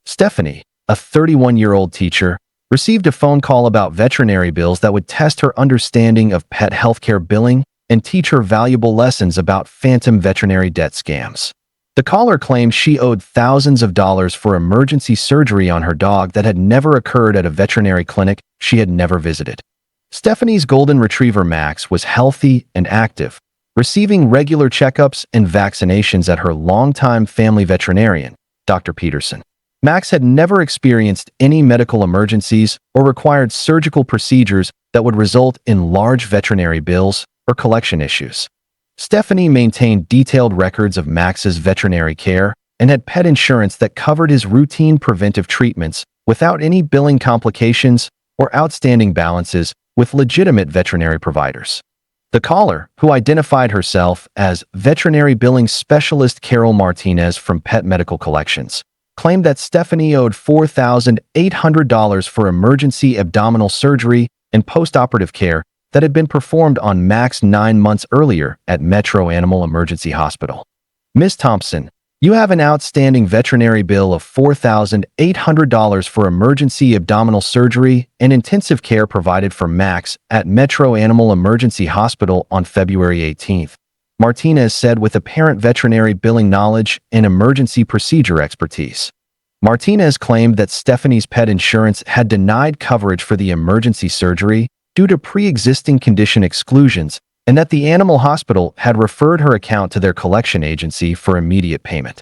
Stephanie, a 31-year-old teacher, received a phone call about veterinary bills that would test her understanding of pet healthcare billing and teach her valuable lessons about phantom veterinary debt scams. The caller claimed she owed thousands of dollars for emergency surgery on her dog that had never occurred at a veterinary clinic she had never visited. Stephanie's golden retriever Max was healthy and active, receiving regular checkups and vaccinations at her longtime family veterinarian, Dr. Peterson. Max had never experienced any medical emergencies or required surgical procedures that would result in large veterinary bills or collection issues. Stephanie maintained detailed records of Max's veterinary care and had pet insurance that covered his routine preventive treatments without any billing complications or outstanding balances with legitimate veterinary providers. The caller, who identified herself as veterinary billing specialist Carol Martinez from Pet Medical Collections, claimed that Stephanie owed $4,800 for emergency abdominal surgery and postoperative care that had been performed on Max 9 months earlier at Metro Animal Emergency Hospital. Ms. Thompson, you have an outstanding veterinary bill of $4,800 for emergency abdominal surgery and intensive care provided for Max at Metro Animal Emergency Hospital on February 18th, Martinez said with apparent veterinary billing knowledge and emergency procedure expertise. Martinez claimed that Stephanie's pet insurance had denied coverage for the emergency surgery due to pre-existing condition exclusions and that the animal hospital had referred her account to their collection agency for immediate payment.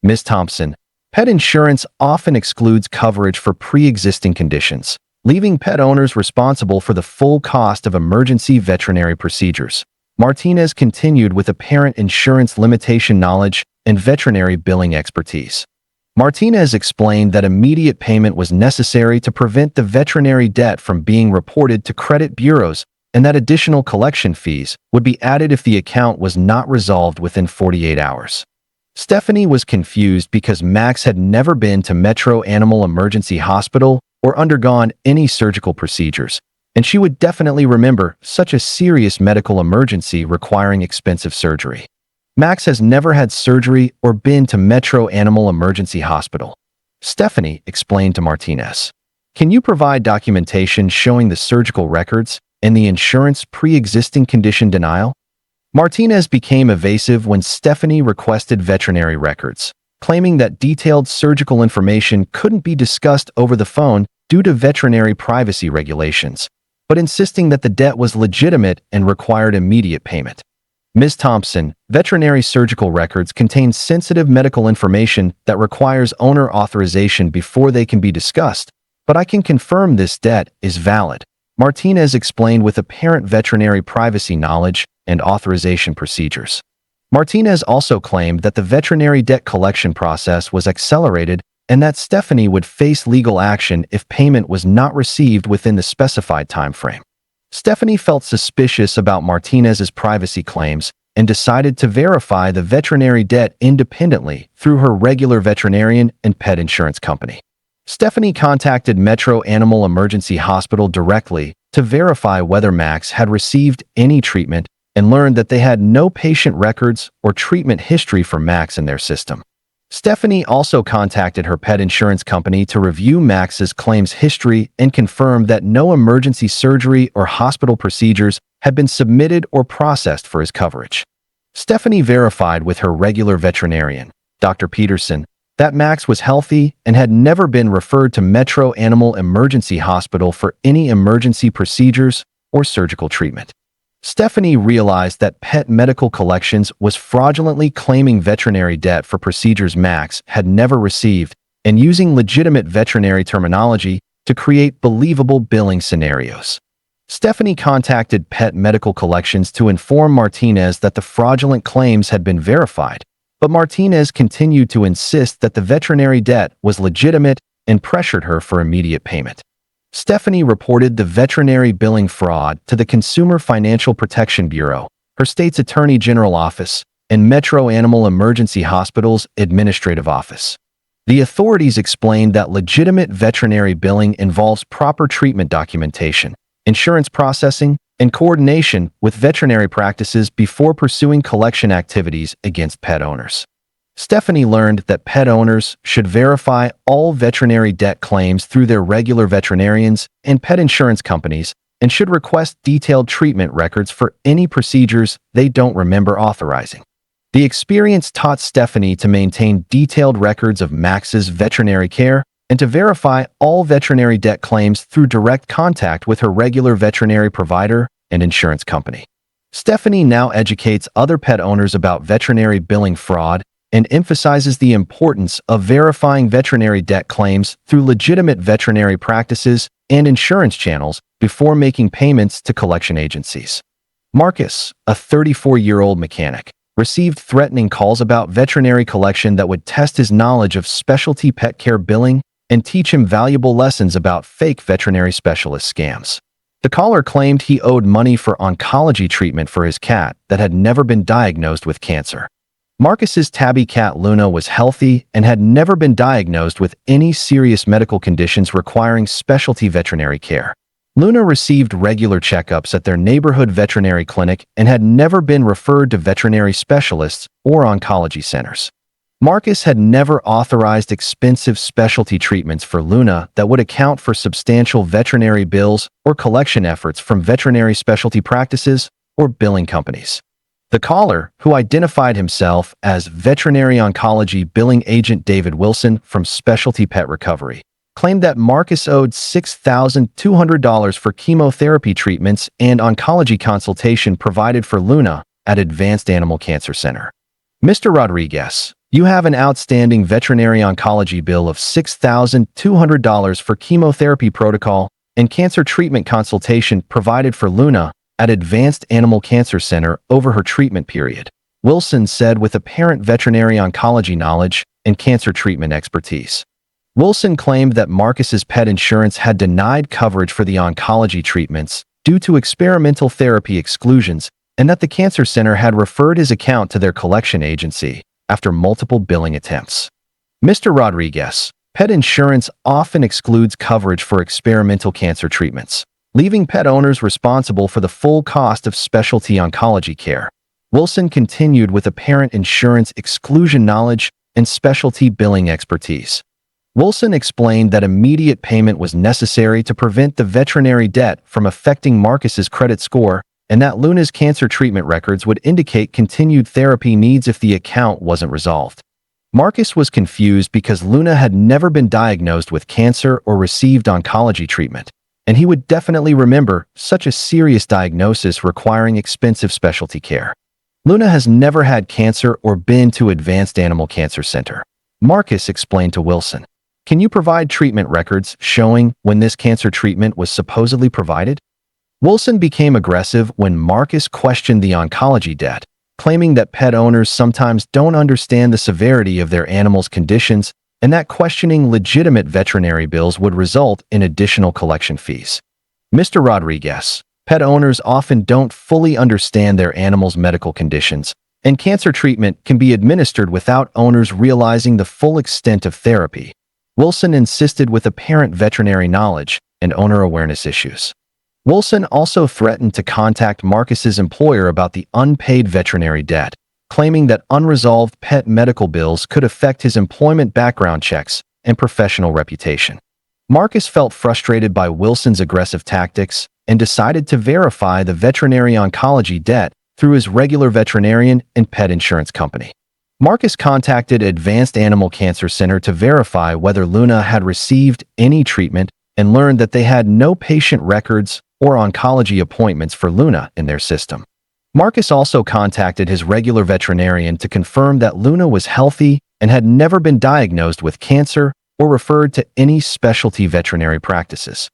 Ms. Thompson, pet insurance often excludes coverage for pre-existing conditions, leaving pet owners responsible for the full cost of emergency veterinary procedures. Martinez continued with apparent insurance limitation knowledge and veterinary billing expertise. Martinez explained that immediate payment was necessary to prevent the veterinary debt from being reported to credit bureaus and that additional collection fees would be added if the account was not resolved within 48 hours. Stephanie was confused because Max had never been to Metro Animal Emergency Hospital or undergone any surgical procedures, and she would definitely remember such a serious medical emergency requiring expensive surgery. Max has never had surgery or been to Metro Animal Emergency Hospital, Stephanie explained to Martinez. Can you provide documentation showing the surgical records and the insurance pre-existing condition denial? Martinez became evasive when Stephanie requested veterinary records, claiming that detailed surgical information couldn't be discussed over the phone due to veterinary privacy regulations, but insisting that the debt was legitimate and required immediate payment. Ms. Thompson, veterinary surgical records contain sensitive medical information that requires owner authorization before they can be discussed, but I can confirm this debt is valid, Martinez explained with apparent veterinary privacy knowledge and authorization procedures. Martinez also claimed that the veterinary debt collection process was accelerated and that Stephanie would face legal action if payment was not received within the specified time frame. Stephanie felt suspicious about Martinez's privacy claims and decided to verify the veterinary debt independently through her regular veterinarian and pet insurance company. Stephanie contacted Metro Animal Emergency Hospital directly to verify whether Max had received any treatment and learned that they had no patient records or treatment history for Max in their system. Stephanie also contacted her pet insurance company to review Max's claims history and confirm that no emergency surgery or hospital procedures had been submitted or processed for his coverage. Stephanie verified with her regular veterinarian, Dr. Peterson, that Max was healthy and had never been referred to Metro Animal Emergency Hospital for any emergency procedures or surgical treatment. Stephanie realized that Pet Medical Collections was fraudulently claiming veterinary debt for procedures Max had never received and using legitimate veterinary terminology to create believable billing scenarios. Stephanie contacted Pet Medical Collections to inform Martinez that the fraudulent claims had been verified, but Martinez continued to insist that the veterinary debt was legitimate and pressured her for immediate payment. Stephanie reported the veterinary billing fraud to the Consumer Financial Protection Bureau, her state's Attorney General office, and Metro Animal Emergency Hospital's administrative office. The authorities explained that legitimate veterinary billing involves proper treatment documentation, insurance processing, and coordination with veterinary practices before pursuing collection activities against pet owners. Stephanie learned that pet owners should verify all veterinary debt claims through their regular veterinarians and pet insurance companies and should request detailed treatment records for any procedures they don't remember authorizing. The experience taught Stephanie to maintain detailed records of Max's veterinary care and to verify all veterinary debt claims through direct contact with her regular veterinary provider and insurance company. Stephanie now educates other pet owners about veterinary billing fraud and emphasizes the importance of verifying veterinary debt claims through legitimate veterinary practices and insurance channels before making payments to collection agencies. Marcus, a 34-year-old mechanic, received threatening calls about veterinary collection that would test his knowledge of specialty pet care billing and teach him valuable lessons about fake veterinary specialist scams. The caller claimed he owed money for oncology treatment for his cat that had never been diagnosed with cancer. Marcus's tabby cat Luna was healthy and had never been diagnosed with any serious medical conditions requiring specialty veterinary care. Luna received regular checkups at their neighborhood veterinary clinic and had never been referred to veterinary specialists or oncology centers. Marcus had never authorized expensive specialty treatments for Luna that would account for substantial veterinary bills or collection efforts from veterinary specialty practices or billing companies. The caller, who identified himself as veterinary oncology billing agent David Wilson from Specialty Pet Recovery, claimed that Marcus owed $6,200 for chemotherapy treatments and oncology consultation provided for Luna at Advanced Animal Cancer Center. Mr. Rodriguez, you have an outstanding veterinary oncology bill of $6,200 for chemotherapy protocol and cancer treatment consultation provided for Luna at Advanced Animal Cancer Center over her treatment period, Wilson said with apparent veterinary oncology knowledge and cancer treatment expertise. Wilson claimed that Marcus's pet insurance had denied coverage for the oncology treatments due to experimental therapy exclusions and that the cancer center had referred his account to their collection agency after multiple billing attempts. Mr. Rodriguez, pet insurance often excludes coverage for experimental cancer treatments, leaving pet owners responsible for the full cost of specialty oncology care. Wilson continued with apparent insurance exclusion knowledge and specialty billing expertise. Wilson explained that immediate payment was necessary to prevent the veterinary debt from affecting Marcus's credit score and that Luna's cancer treatment records would indicate continued therapy needs if the account wasn't resolved. Marcus was confused because Luna had never been diagnosed with cancer or received oncology treatment, and he would definitely remember such a serious diagnosis requiring expensive specialty care. Luna has never had cancer or been to Advanced Animal Cancer Center, Marcus explained to Wilson. Can you provide treatment records showing when this cancer treatment was supposedly provided? Wilson became aggressive when Marcus questioned the oncology debt, claiming that pet owners sometimes don't understand the severity of their animals' conditions and that questioning legitimate veterinary bills would result in additional collection fees. Mr. Rodriguez, pet owners often don't fully understand their animals' medical conditions, and cancer treatment can be administered without owners realizing the full extent of therapy. Wilson insisted with apparent veterinary knowledge and owner awareness issues. Wilson also threatened to contact Marcus's employer about the unpaid veterinary debt, claiming that unresolved pet medical bills could affect his employment background checks and professional reputation. Marcus felt frustrated by Wilson's aggressive tactics and decided to verify the veterinary oncology debt through his regular veterinarian and pet insurance company. Marcus contacted Advanced Animal Cancer Center to verify whether Luna had received any treatment and learned that they had no patient records or oncology appointments for Luna in their system. Marcus also contacted his regular veterinarian to confirm that Luna was healthy and had never been diagnosed with cancer or referred to any specialty veterinary practices.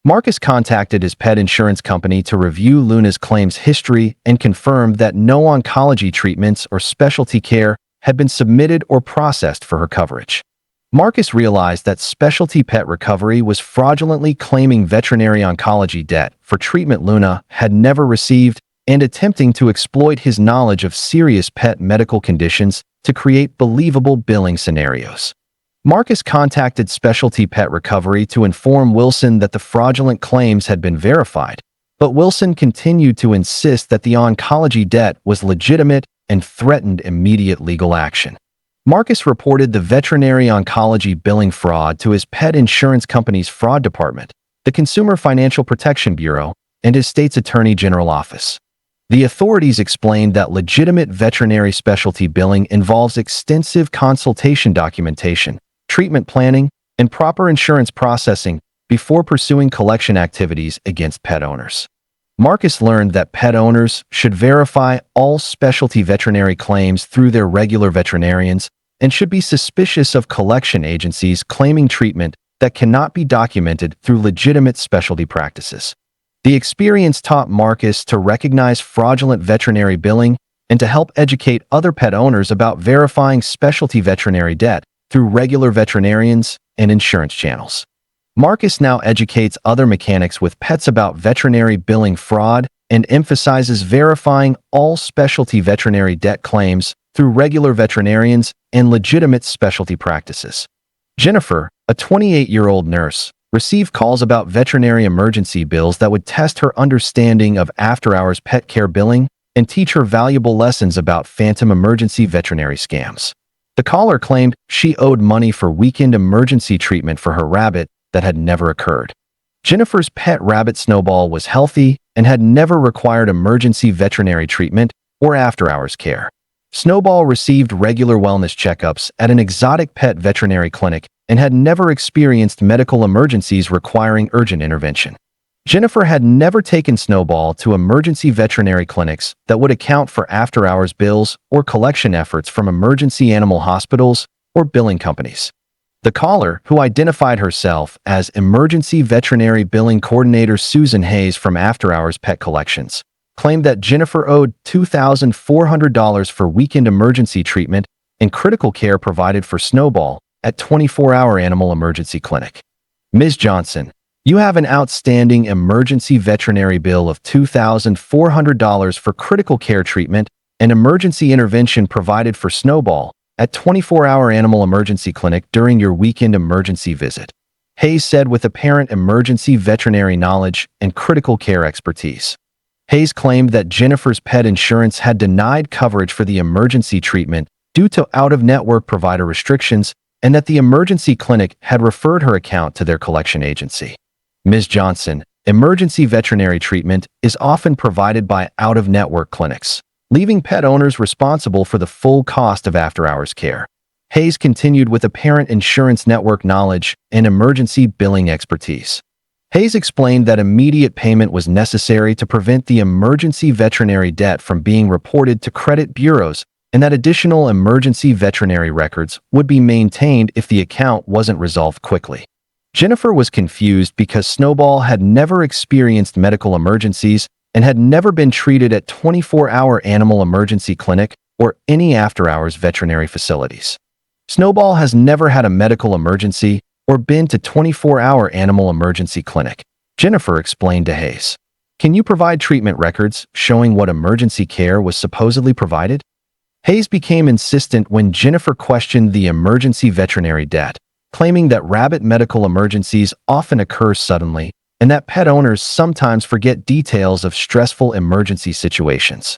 Marcus contacted his pet insurance company to review Luna's claims history and confirmed that no oncology treatments or specialty care had been submitted or processed for her coverage. Marcus realized that Specialty Pet Recovery was fraudulently claiming veterinary oncology debt for treatment Luna had never received and attempting to exploit his knowledge of serious pet medical conditions to create believable billing scenarios. Marcus contacted Specialty Pet Recovery to inform Wilson that the fraudulent claims had been verified, but Wilson continued to insist that the oncology debt was legitimate and threatened immediate legal action. Marcus reported the veterinary oncology billing fraud to his pet insurance company's fraud department, the Consumer Financial Protection Bureau, and his state's Attorney General office. The authorities explained that legitimate veterinary specialty billing involves extensive consultation documentation, treatment planning, and proper insurance processing before pursuing collection activities against pet owners. Marcus learned that pet owners should verify all specialty veterinary claims through their regular veterinarians and should be suspicious of collection agencies claiming treatment that cannot be documented through legitimate specialty practices. The experience taught Marcus to recognize fraudulent veterinary billing and to help educate other pet owners about verifying specialty veterinary debt through regular veterinarians and insurance channels. Marcus now educates other mechanics with pets about veterinary billing fraud and emphasizes verifying all specialty veterinary debt claims through regular veterinarians and legitimate specialty practices. Jennifer, a 28-year-old nurse, received calls about veterinary emergency bills that would test her understanding of after-hours pet care billing and teach her valuable lessons about phantom emergency veterinary scams. The caller claimed she owed money for weekend emergency treatment for her rabbit that had never occurred. Jennifer's pet rabbit Snowball was healthy and had never required emergency veterinary treatment or after-hours care. Snowball received regular wellness checkups at an exotic pet veterinary clinic and had never experienced medical emergencies requiring urgent intervention. Jennifer had never taken Snowball to emergency veterinary clinics that would account for after-hours bills or collection efforts from emergency animal hospitals or billing companies. The caller, who identified herself as Emergency Veterinary Billing Coordinator Susan Hayes from After Hours Pet Collections, claimed that Jennifer owed $2,400 for weekend emergency treatment and critical care provided for Snowball at 24-hour Animal Emergency Clinic. Ms. Johnson, you have an outstanding emergency veterinary bill of $2,400 for critical care treatment and emergency intervention provided for Snowball at 24-hour Animal Emergency Clinic during your weekend emergency visit, Hayes said with apparent emergency veterinary knowledge and critical care expertise. Hayes claimed that Jennifer's pet insurance had denied coverage for the emergency treatment due to out-of-network provider restrictions and that the emergency clinic had referred her account to their collection agency. Ms. Johnson, emergency veterinary treatment is often provided by out-of-network clinics, leaving pet owners responsible for the full cost of after-hours care. Hayes continued with apparent insurance network knowledge and emergency billing expertise. Hayes explained that immediate payment was necessary to prevent the emergency veterinary debt from being reported to credit bureaus and that additional emergency veterinary records would be maintained if the account wasn't resolved quickly. Jennifer was confused because Snowball had never experienced medical emergencies and had never been treated at 24-hour Animal Emergency Clinic or any after-hours veterinary facilities. Snowball has never had a medical emergency or been to 24-hour Animal Emergency Clinic, Jennifer explained to Hayes. Can you provide treatment records showing what emergency care was supposedly provided? Hayes became insistent when Jennifer questioned the emergency veterinary debt, claiming that rabbit medical emergencies often occur suddenly and that pet owners sometimes forget details of stressful emergency situations.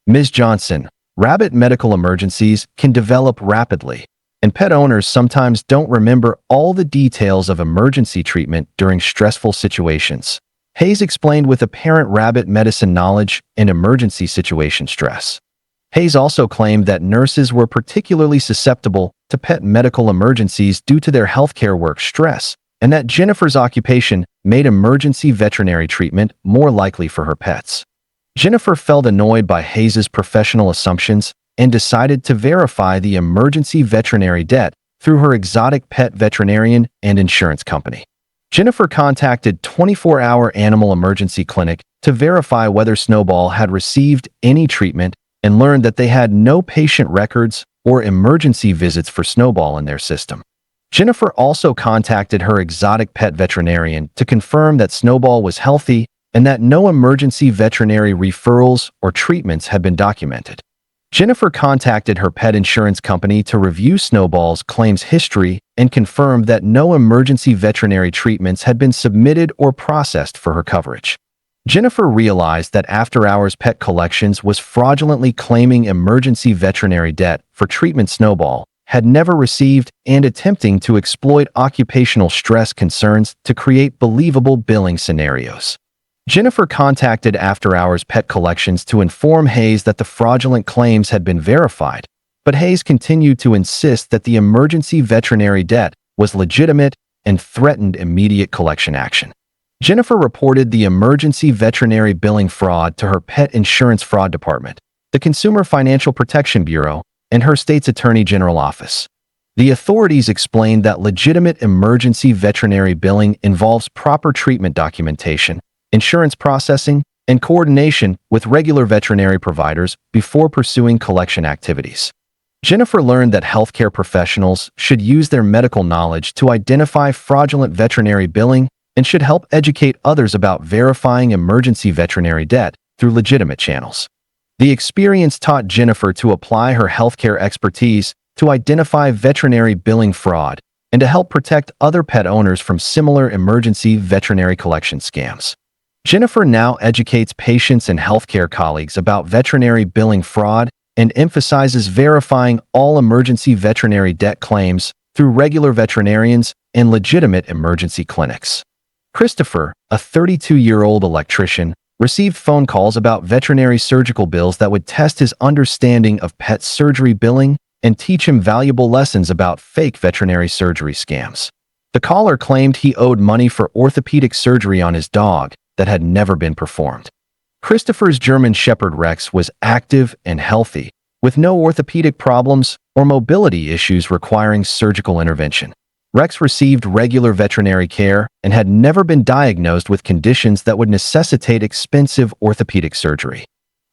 Ms. Johnson, rabbit medical emergencies can develop rapidly, and pet owners sometimes don't remember all the details of emergency treatment during stressful situations, Hayes explained with apparent rabbit medicine knowledge and emergency situation stress. Hayes also claimed that nurses were particularly susceptible to pet medical emergencies due to their healthcare work stress, and that Jennifer's occupation made emergency veterinary treatment more likely for her pets. Jennifer felt annoyed by Hayes's professional assumptions and decided to verify the emergency veterinary debt through her exotic pet veterinarian and insurance company. Jennifer contacted 24-hour Animal Emergency Clinic to verify whether Snowball had received any treatment and learned that they had no patient records or emergency visits for Snowball in their system. Jennifer also contacted her exotic pet veterinarian to confirm that Snowball was healthy and that no emergency veterinary referrals or treatments had been documented. Jennifer contacted her pet insurance company to review Snowball's claims history and confirmed that no emergency veterinary treatments had been submitted or processed for her coverage. Jennifer realized that After Hours Pet Collections was fraudulently claiming emergency veterinary debt for treatment Snowball had never received and attempting to exploit occupational stress concerns to create believable billing scenarios. Jennifer contacted After Hours Pet Collections to inform Hayes that the fraudulent claims had been verified, but Hayes continued to insist that the emergency veterinary debt was legitimate and threatened immediate collection action. Jennifer reported the emergency veterinary billing fraud to her pet insurance fraud department, the Consumer Financial Protection Bureau, and her state's Attorney General office. The authorities explained that legitimate emergency veterinary billing involves proper treatment documentation, insurance processing, and coordination with regular veterinary providers before pursuing collection activities. Jennifer learned that healthcare professionals should use their medical knowledge to identify fraudulent veterinary billing and should help educate others about verifying emergency veterinary debt through legitimate channels. The experience taught Jennifer to apply her healthcare expertise to identify veterinary billing fraud and to help protect other pet owners from similar emergency veterinary collection scams. Jennifer now educates patients and healthcare colleagues about veterinary billing fraud and emphasizes verifying all emergency veterinary debt claims through regular veterinarians and legitimate emergency clinics. Christopher, a 32-year-old electrician, received phone calls about veterinary surgical bills that would test his understanding of pet surgery billing and teach him valuable lessons about fake veterinary surgery scams. The caller claimed he owed money for orthopedic surgery on his dog that had never been performed. Christopher's German Shepherd Rex was active and healthy, with no orthopedic problems or mobility issues requiring surgical intervention. Rex received regular veterinary care and had never been diagnosed with conditions that would necessitate expensive orthopedic surgery.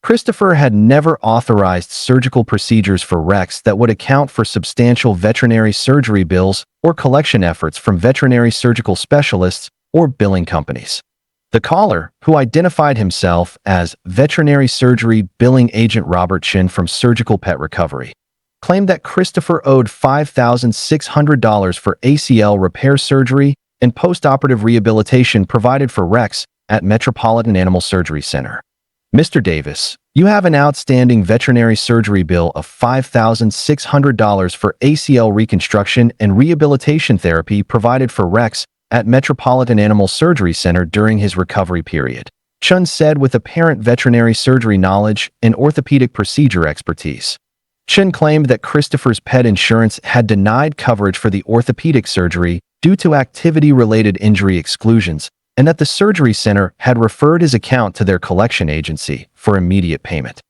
Christopher had never authorized surgical procedures for Rex that would account for substantial veterinary surgery bills or collection efforts from veterinary surgical specialists or billing companies. The caller, who identified himself as veterinary surgery billing agent Robert Chin from Surgical Pet Recovery, claimed that Christopher owed $5,600 for ACL repair surgery and post-operative rehabilitation provided for Rex at Metropolitan Animal Surgery Center. Mr. Davis, you have an outstanding veterinary surgery bill of $5,600 for ACL reconstruction and rehabilitation therapy provided for Rex at Metropolitan Animal Surgery Center during his recovery period, Chun said with apparent veterinary surgery knowledge and orthopedic procedure expertise. Chun claimed that Christopher's pet insurance had denied coverage for the orthopedic surgery due to activity-related injury exclusions, and that the surgery center had referred his account to their collection agency for immediate payment.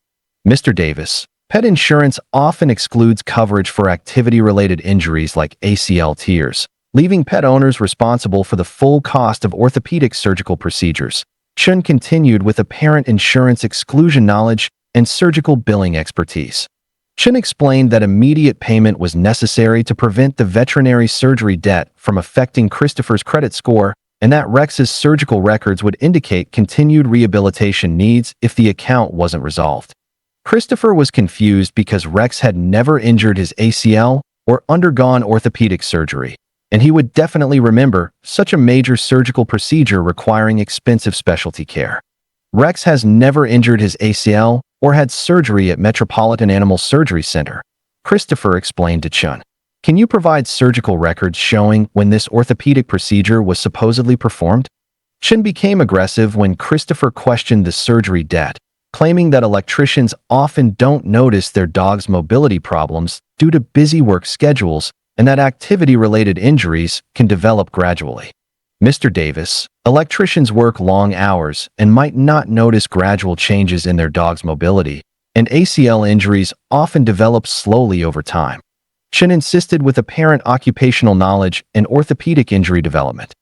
Mr. Davis, pet insurance often excludes coverage for activity-related injuries like ACL tears, leaving pet owners responsible for the full cost of orthopedic surgical procedures. Chun continued with apparent insurance exclusion knowledge and surgical billing expertise. Chun explained that immediate payment was necessary to prevent the veterinary surgery debt from affecting Christopher's credit score and that Rex's surgical records would indicate continued rehabilitation needs if the account wasn't resolved. Christopher was confused because Rex had never injured his ACL or undergone orthopedic surgery, and he would definitely remember such a major surgical procedure requiring expensive specialty care. Rex has never injured his ACL or had surgery at Metropolitan Animal Surgery Center, Christopher explained to Chun. Can you provide surgical records showing when this orthopedic procedure was supposedly performed? Chun became aggressive when Christopher questioned the surgery debt, claiming that electricians often don't notice their dog's mobility problems due to busy work schedules and that activity-related injuries can develop gradually. Mr. Davis, electricians work long hours and might not notice gradual changes in their dog's mobility, and ACL injuries often develop slowly over time. Chun insisted with apparent occupational knowledge and orthopedic injury development.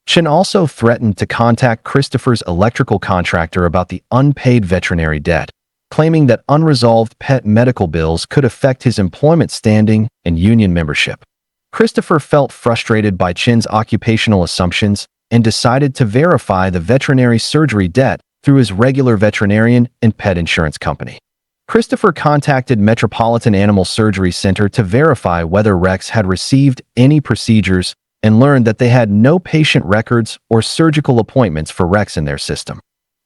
Chun also threatened to contact Christopher's electrical contractor about the unpaid veterinary debt, claiming that unresolved pet medical bills could affect his employment standing and union membership. Christopher felt frustrated by Chin's occupational assumptions and decided to verify the veterinary surgery debt through his regular veterinarian and pet insurance company. Christopher contacted Metropolitan Animal Surgery Center to verify whether Rex had received any procedures and learned that they had no patient records or surgical appointments for Rex in their system.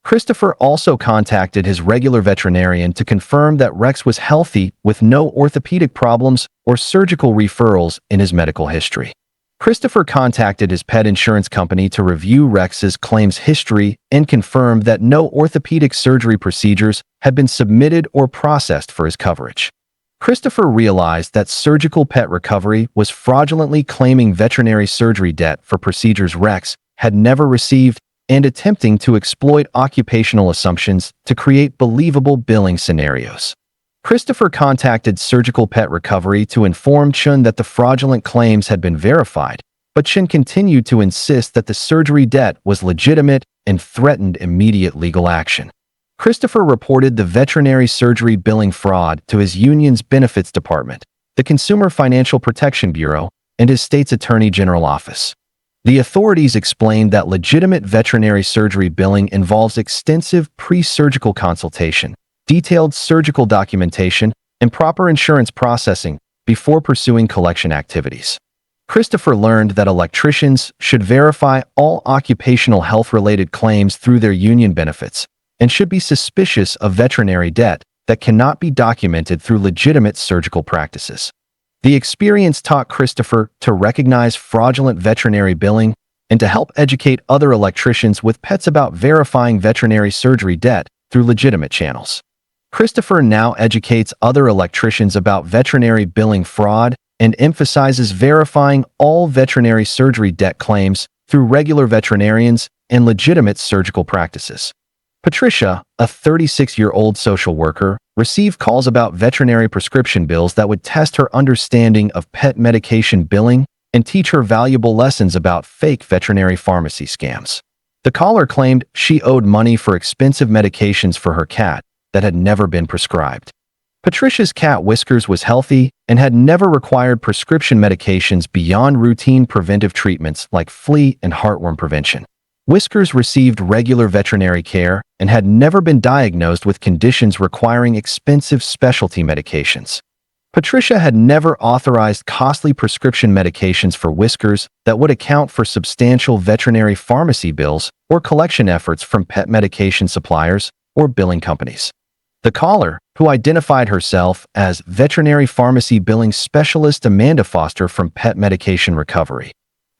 Christopher also contacted his regular veterinarian to confirm that Rex was healthy with no orthopedic problems or surgical referrals in his medical history. Christopher contacted his pet insurance company to review Rex's claims history and confirmed that no orthopedic surgery procedures had been submitted or processed for his coverage. Christopher realized that Surgical Pet Recovery was fraudulently claiming veterinary surgery debt for procedures Rex had never received and attempting to exploit occupational assumptions to create believable billing scenarios. Christopher contacted Surgical Pet Recovery to inform Chun that the fraudulent claims had been verified, but Chun continued to insist that the surgery debt was legitimate and threatened immediate legal action. Christopher reported the veterinary surgery billing fraud to his union's benefits department, the Consumer Financial Protection Bureau, and his state's Attorney General office. The authorities explained that legitimate veterinary surgery billing involves extensive pre-surgical consultation, detailed surgical documentation, and proper insurance processing before pursuing collection activities. Christopher learned that electricians should verify all occupational health-related claims through their union benefits and should be suspicious of veterinary debt that cannot be documented through legitimate surgical practices. The experience taught Christopher to recognize fraudulent veterinary billing and to help educate other electricians with pets about verifying veterinary surgery debt through legitimate channels. Christopher now educates other electricians about veterinary billing fraud and emphasizes verifying all veterinary surgery debt claims through regular veterinarians and legitimate surgical practices. Patricia, a 36-year-old social worker, received calls about veterinary prescription bills that would test her understanding of pet medication billing and teach her valuable lessons about fake veterinary pharmacy scams. The caller claimed she owed money for expensive medications for her cat that had never been prescribed. Patricia's cat Whiskers was healthy and had never required prescription medications beyond routine preventive treatments like flea and heartworm prevention. Whiskers received regular veterinary care and had never been diagnosed with conditions requiring expensive specialty medications. Patricia had never authorized costly prescription medications for Whiskers that would account for substantial veterinary pharmacy bills or collection efforts from pet medication suppliers or billing companies. The caller, who identified herself as veterinary pharmacy billing specialist Amanda Foster from Pet Medication Recovery,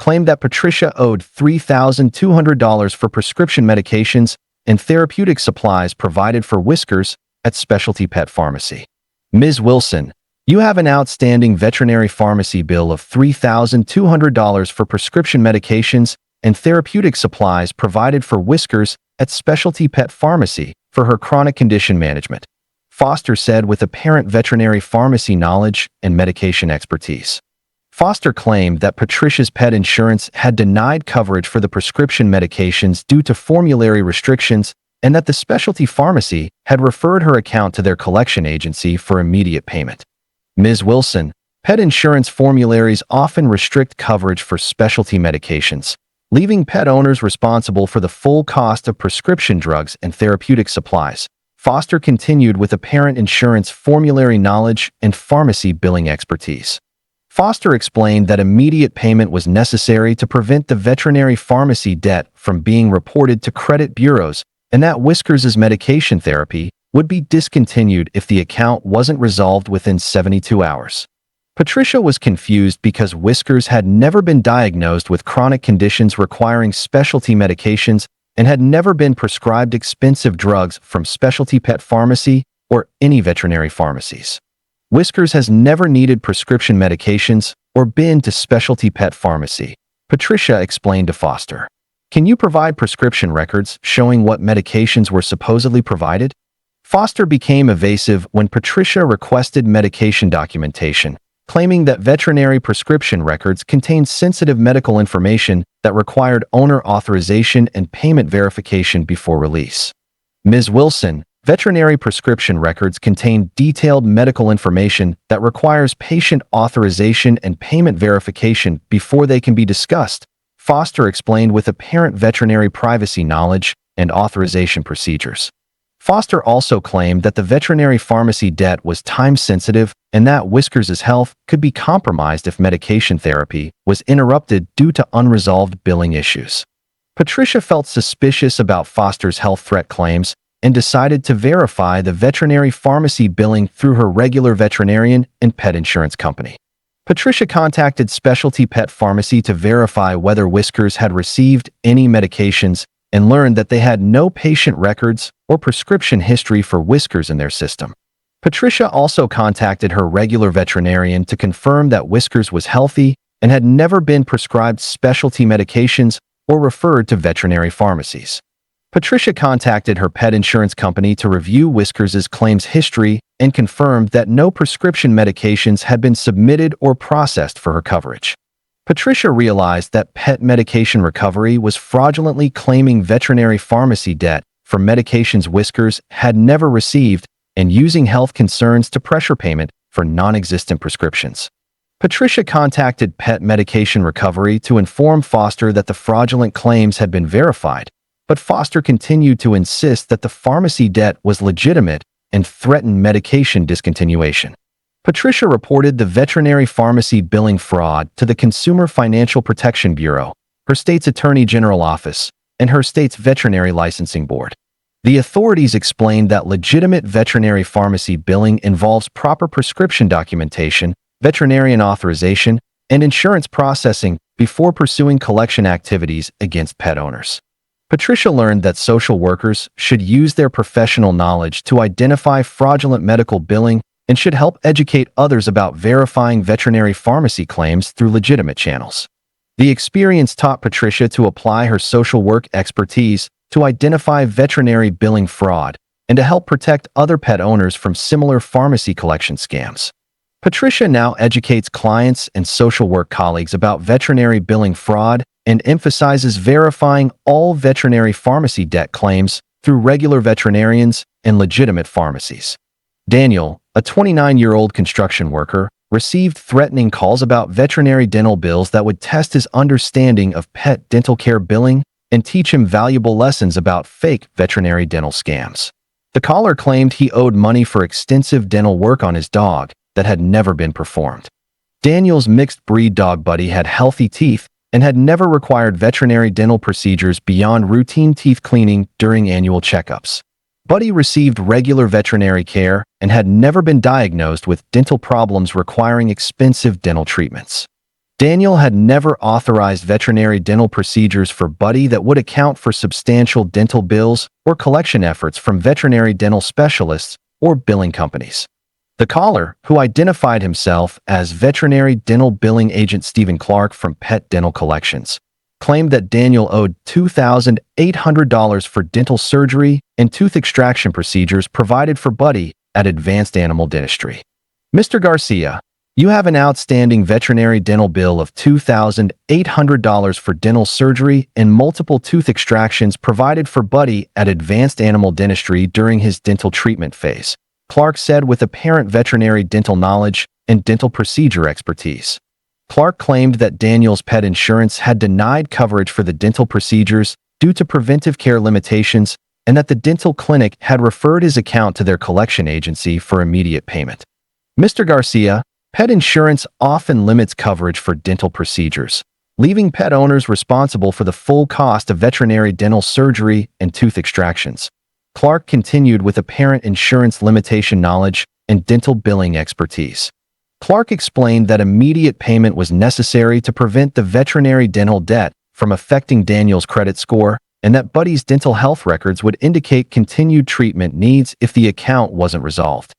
claimed that Patricia owed $3,200 for prescription medications and therapeutic supplies provided for Whiskers at Specialty Pet Pharmacy. Ms. Wilson, you have an outstanding veterinary pharmacy bill of $3,200 for prescription medications and therapeutic supplies provided for Whiskers at Specialty Pet Pharmacy for her chronic condition management, Foster said with apparent veterinary pharmacy knowledge and medication expertise. Foster claimed that Patricia's pet insurance had denied coverage for the prescription medications due to formulary restrictions and that the specialty pharmacy had referred her account to their collection agency for immediate payment. Ms. Wilson, pet insurance formularies often restrict coverage for specialty medications, leaving pet owners responsible for the full cost of prescription drugs and therapeutic supplies. Foster continued with apparent insurance formulary knowledge and pharmacy billing expertise. Foster explained that immediate payment was necessary to prevent the veterinary pharmacy debt from being reported to credit bureaus and that Whiskers' medication therapy would be discontinued if the account wasn't resolved within 72 hours. Patricia was confused because Whiskers had never been diagnosed with chronic conditions requiring specialty medications and had never been prescribed expensive drugs from Specialty Pet Pharmacy or any veterinary pharmacies. Whiskers has never needed prescription medications or been to Specialty Pet Pharmacy, Patricia explained to Foster. Can you provide prescription records showing what medications were supposedly provided? Foster became evasive when Patricia requested medication documentation, claiming that veterinary prescription records contained sensitive medical information that required owner authorization and payment verification before release. Ms. Wilson, veterinary prescription records contain detailed medical information that requires patient authorization and payment verification before they can be discussed, Foster explained with apparent veterinary privacy knowledge and authorization procedures. Foster also claimed that the veterinary pharmacy debt was time-sensitive and that Whiskers' health could be compromised if medication therapy was interrupted due to unresolved billing issues. Patricia felt suspicious about Foster's health threat claims and decided to verify the veterinary pharmacy billing through her regular veterinarian and pet insurance company. Patricia contacted Specialty Pet Pharmacy to verify whether Whiskers had received any medications and learned that they had no patient records or prescription history for Whiskers in their system. Patricia also contacted her regular veterinarian to confirm that Whiskers was healthy and had never been prescribed specialty medications or referred to veterinary pharmacies. Patricia contacted her pet insurance company to review Whiskers' claims history and confirmed that no prescription medications had been submitted or processed for her coverage. Patricia realized that pet medication recovery was fraudulently claiming veterinary pharmacy debt for medications Whiskers had never received and using health concerns to pressure payment for non-existent prescriptions. Patricia contacted Pet Medication Recovery to inform Foster that the fraudulent claims had been verified, but Foster continued to insist that the pharmacy debt was legitimate and threatened medication discontinuation. Patricia reported the veterinary pharmacy billing fraud to the Consumer Financial Protection Bureau, her state's Attorney General office, and her state's veterinary licensing board. The authorities explained that legitimate veterinary pharmacy billing involves proper prescription documentation, veterinarian authorization, and insurance processing before pursuing collection activities against pet owners. Patricia learned that social workers should use their professional knowledge to identify fraudulent medical billing and should help educate others about verifying veterinary pharmacy claims through legitimate channels. The experience taught Patricia to apply her social work expertise to identify veterinary billing fraud and to help protect other pet owners from similar pharmacy collection scams. Patricia now educates clients and social work colleagues about veterinary billing fraud and emphasizes verifying all veterinary pharmacy debt claims through regular veterinarians and legitimate pharmacies. Daniel, a 29-year-old construction worker, received threatening calls about veterinary dental bills that would test his understanding of pet dental care billing and teach him valuable lessons about fake veterinary dental scams. The caller claimed he owed money for extensive dental work on his dog that had never been performed. Daniel's mixed-breed dog Buddy had healthy teeth and had never required veterinary dental procedures beyond routine teeth cleaning during annual checkups. Buddy received regular veterinary care and had never been diagnosed with dental problems requiring expensive dental treatments. Daniel had never authorized veterinary dental procedures for Buddy that would account for substantial dental bills or collection efforts from veterinary dental specialists or billing companies. The caller, who identified himself as veterinary dental billing agent Stephen Clark from Pet Dental Collections, claimed that Daniel owed $2,800 for dental surgery and tooth extraction procedures provided for Buddy at Advanced Animal Dentistry. Mr. Garcia, you have an outstanding veterinary dental bill of $2,800 for dental surgery and multiple tooth extractions provided for Buddy at Advanced Animal Dentistry during his dental treatment phase, Clark said with apparent veterinary dental knowledge and dental procedure expertise. Clark claimed that Daniel's pet insurance had denied coverage for the dental procedures due to preventive care limitations and that the dental clinic had referred his account to their collection agency for immediate payment. Mr. Garcia, pet insurance often limits coverage for dental procedures, leaving pet owners responsible for the full cost of veterinary dental surgery and tooth extractions. Clark continued with apparent insurance limitation knowledge and dental billing expertise. Clark explained that immediate payment was necessary to prevent the veterinary dental debt from affecting Daniel's credit score and that Buddy's dental health records would indicate continued treatment needs if the account wasn't resolved.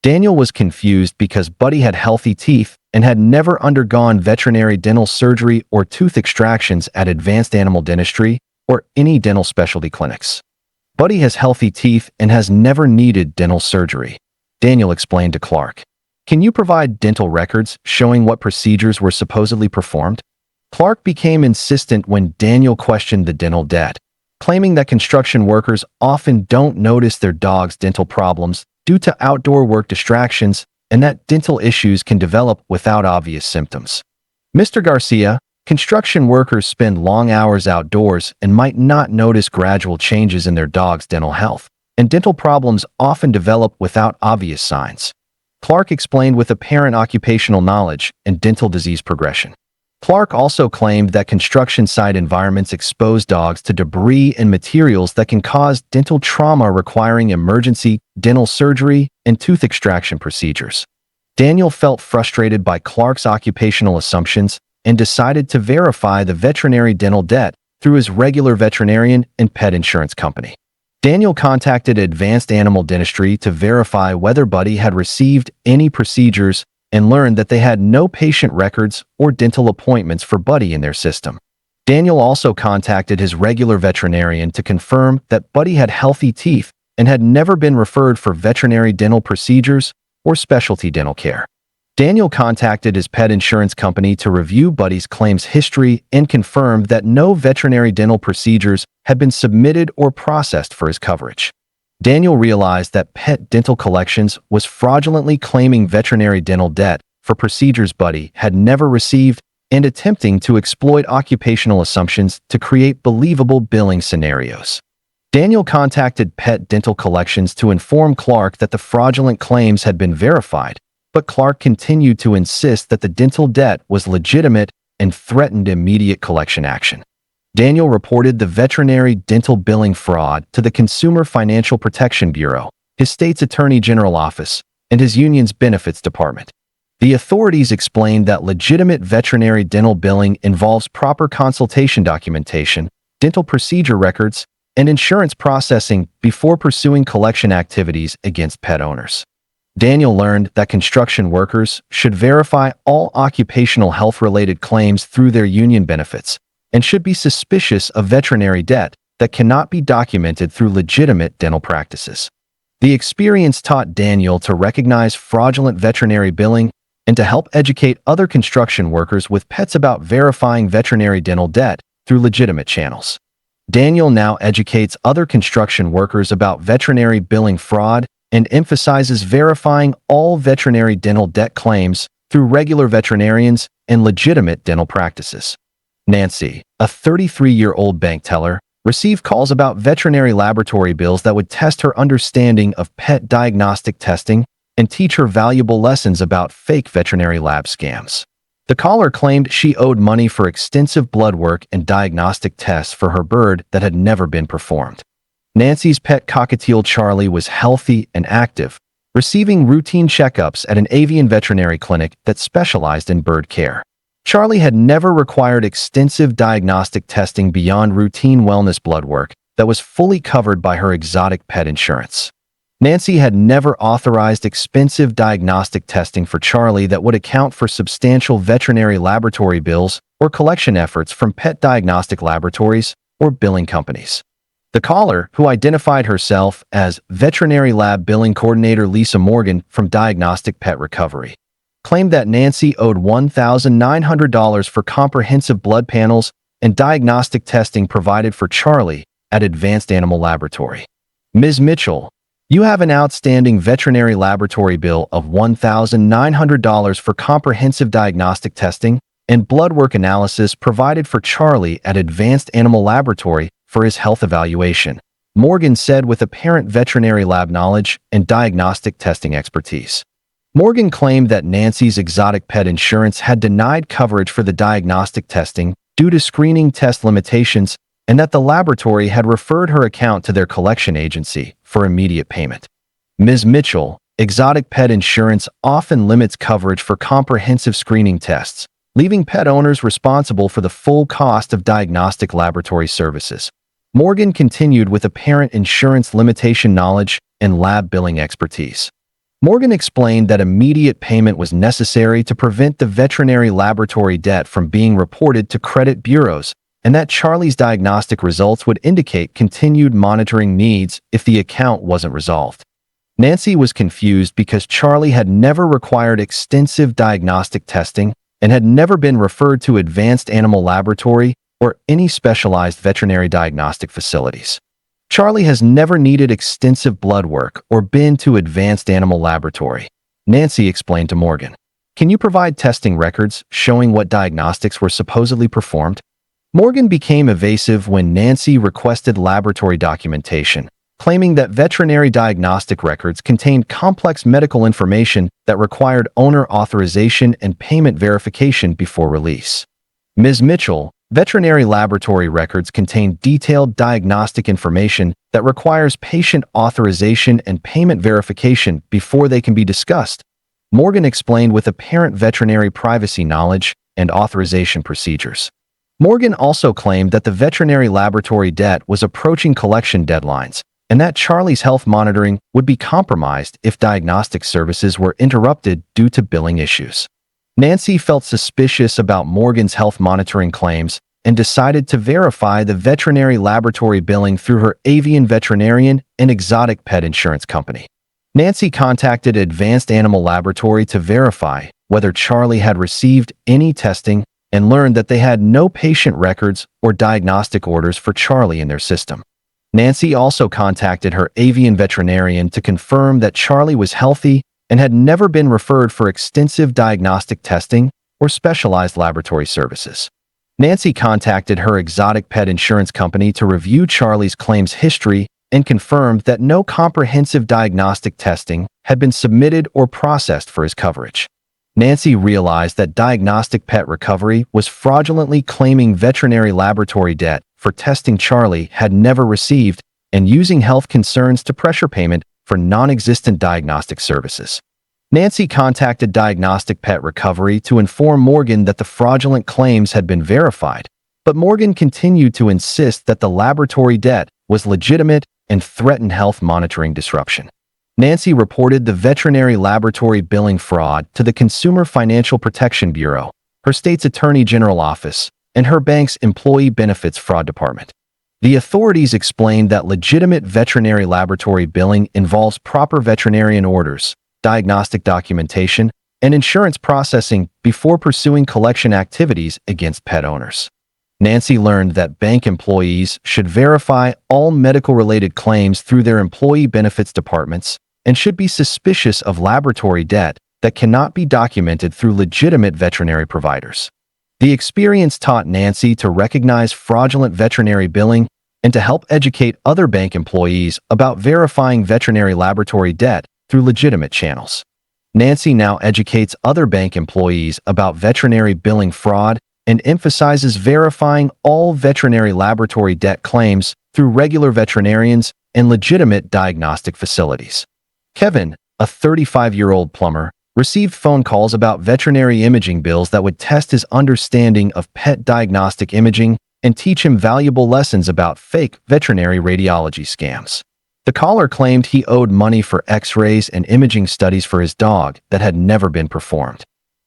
Daniel was confused because Buddy had healthy teeth and had never undergone veterinary dental surgery or tooth extractions at Advanced Animal Dentistry or any dental specialty clinics. Buddy has healthy teeth and has never needed dental surgery, Daniel explained to Clark. Can you provide dental records showing what procedures were supposedly performed? Clark became insistent when Daniel questioned the dental debt, claiming that construction workers often don't notice their dog's dental problems due to outdoor work distractions and that dental issues can develop without obvious symptoms. Mr. Garcia, construction workers spend long hours outdoors and might not notice gradual changes in their dog's dental health, and dental problems often develop without obvious signs. Clark explained with apparent occupational knowledge and dental disease progression. Clark also claimed that construction site environments expose dogs to debris and materials that can cause dental trauma requiring emergency dental surgery and tooth extraction procedures. Daniel felt frustrated by Clark's occupational assumptions and decided to verify the veterinary dental debt through his regular veterinarian and pet insurance company. Daniel contacted Advanced Animal Dentistry to verify whether Buddy had received any procedures and learned that they had no patient records or dental appointments for Buddy in their system. Daniel also contacted his regular veterinarian to confirm that Buddy had healthy teeth and had never been referred for veterinary dental procedures or specialty dental care. Daniel contacted his pet insurance company to review Buddy's claims history and confirmed that no veterinary dental procedures had been submitted or processed for his coverage. Daniel realized that Pet Dental Collections was fraudulently claiming veterinary dental debt for procedures Buddy had never received and attempting to exploit occupational assumptions to create believable billing scenarios. Daniel contacted Pet Dental Collections to inform Clark that the fraudulent claims had been verified, but Clark continued to insist that the dental debt was legitimate and threatened immediate collection action. Daniel reported the veterinary dental billing fraud to the Consumer Financial Protection Bureau, his state's Attorney General office, and his union's benefits department. The authorities explained that legitimate veterinary dental billing involves proper consultation documentation, dental procedure records, and insurance processing before pursuing collection activities against pet owners. Daniel learned that construction workers should verify all occupational health-related claims through their union benefits and should be suspicious of veterinary debt that cannot be documented through legitimate dental practices. The experience taught Daniel to recognize fraudulent veterinary billing and to help educate other construction workers with pets about verifying veterinary dental debt through legitimate channels. Daniel now educates other construction workers about veterinary billing fraud and emphasizes verifying all veterinary dental debt claims through regular veterinarians and legitimate dental practices. Nancy, a 33-year-old bank teller, received calls about veterinary laboratory bills that would test her understanding of pet diagnostic testing and teach her valuable lessons about fake veterinary lab scams. The caller claimed she owed money for extensive blood work and diagnostic tests for her bird that had never been performed. Nancy's pet cockatiel Charlie was healthy and active, receiving routine checkups at an avian veterinary clinic that specialized in bird care. Charlie had never required extensive diagnostic testing beyond routine wellness blood work that was fully covered by her exotic pet insurance. Nancy had never authorized expensive diagnostic testing for Charlie that would account for substantial veterinary laboratory bills or collection efforts from pet diagnostic laboratories or billing companies. The caller, who identified herself as Veterinary Lab Billing Coordinator Lisa Morgan from Diagnostic Pet Recovery, claimed that Nancy owed $1,900 for comprehensive blood panels and diagnostic testing provided for Charlie at Advanced Animal Laboratory. Ms. Mitchell, you have an outstanding veterinary laboratory bill of $1,900 for comprehensive diagnostic testing and blood work analysis provided for Charlie at Advanced Animal Laboratory for his health evaluation, Morgan said with apparent veterinary lab knowledge and diagnostic testing expertise. Morgan claimed that Nancy's exotic pet insurance had denied coverage for the diagnostic testing due to screening test limitations and that the laboratory had referred her account to their collection agency for immediate payment. Ms. Mitchell, exotic pet insurance often limits coverage for comprehensive screening tests, leaving pet owners responsible for the full cost of diagnostic laboratory services. Morgan continued with apparent insurance limitation knowledge and lab billing expertise. Morgan explained that immediate payment was necessary to prevent the veterinary laboratory debt from being reported to credit bureaus and that Charlie's diagnostic results would indicate continued monitoring needs if the account wasn't resolved. Nancy was confused because Charlie had never required extensive diagnostic testing and had never been referred to Advanced Animal Laboratory or any specialized veterinary diagnostic facilities. Charlie has never needed extensive blood work or been to Advanced Animal Laboratory, Nancy explained to Morgan. Can you provide testing records showing what diagnostics were supposedly performed? Morgan became evasive when Nancy requested laboratory documentation, claiming that veterinary diagnostic records contained complex medical information that required owner authorization and payment verification before release. Ms. Mitchell, veterinary laboratory records contain detailed diagnostic information that requires patient authorization and payment verification before they can be discussed, Morgan explained with apparent veterinary privacy knowledge and authorization procedures. Morgan also claimed that the veterinary laboratory debt was approaching collection deadlines and that Charlie's health monitoring would be compromised if diagnostic services were interrupted due to billing issues. Nancy felt suspicious about Morgan's health monitoring claims and decided to verify the veterinary laboratory billing through her avian veterinarian and exotic pet insurance company. Nancy contacted Advanced Animal Laboratory to verify whether Charlie had received any testing and learned that they had no patient records or diagnostic orders for Charlie in their system. Nancy also contacted her avian veterinarian to confirm that Charlie was healthy and had never been referred for extensive diagnostic testing or specialized laboratory services. Nancy contacted her exotic pet insurance company to review Charlie's claims history and confirmed that no comprehensive diagnostic testing had been submitted or processed for his coverage. Nancy realized that Diagnostic Pet Recovery was fraudulently claiming veterinary laboratory debt for testing Charlie had never received and using health concerns to pressure payment for non-existent diagnostic services. Nancy contacted Diagnostic Pet Recovery to inform Morgan that the fraudulent claims had been verified, but Morgan continued to insist that the laboratory debt was legitimate and threatened health monitoring disruption. Nancy reported the veterinary laboratory billing fraud to the Consumer Financial Protection Bureau, her state's Attorney General office, and her bank's Employee Benefits Fraud Department. The authorities explained that legitimate veterinary laboratory billing involves proper veterinarian orders, diagnostic documentation, and insurance processing before pursuing collection activities against pet owners. Nancy learned that bank employees should verify all medical-related claims through their employee benefits departments and should be suspicious of laboratory debt that cannot be documented through legitimate veterinary providers. The experience taught Nancy to recognize fraudulent veterinary billing and to help educate other bank employees about verifying veterinary laboratory debt through legitimate channels. Nancy now educates other bank employees about veterinary billing fraud and emphasizes verifying all veterinary laboratory debt claims through regular veterinarians and legitimate diagnostic facilities. Kevin, a 35-year-old plumber, received phone calls about veterinary imaging bills that would test his understanding of pet diagnostic imaging and teach him valuable lessons about fake veterinary radiology scams. The caller claimed he owed money for X-rays and imaging studies for his dog that had never been performed.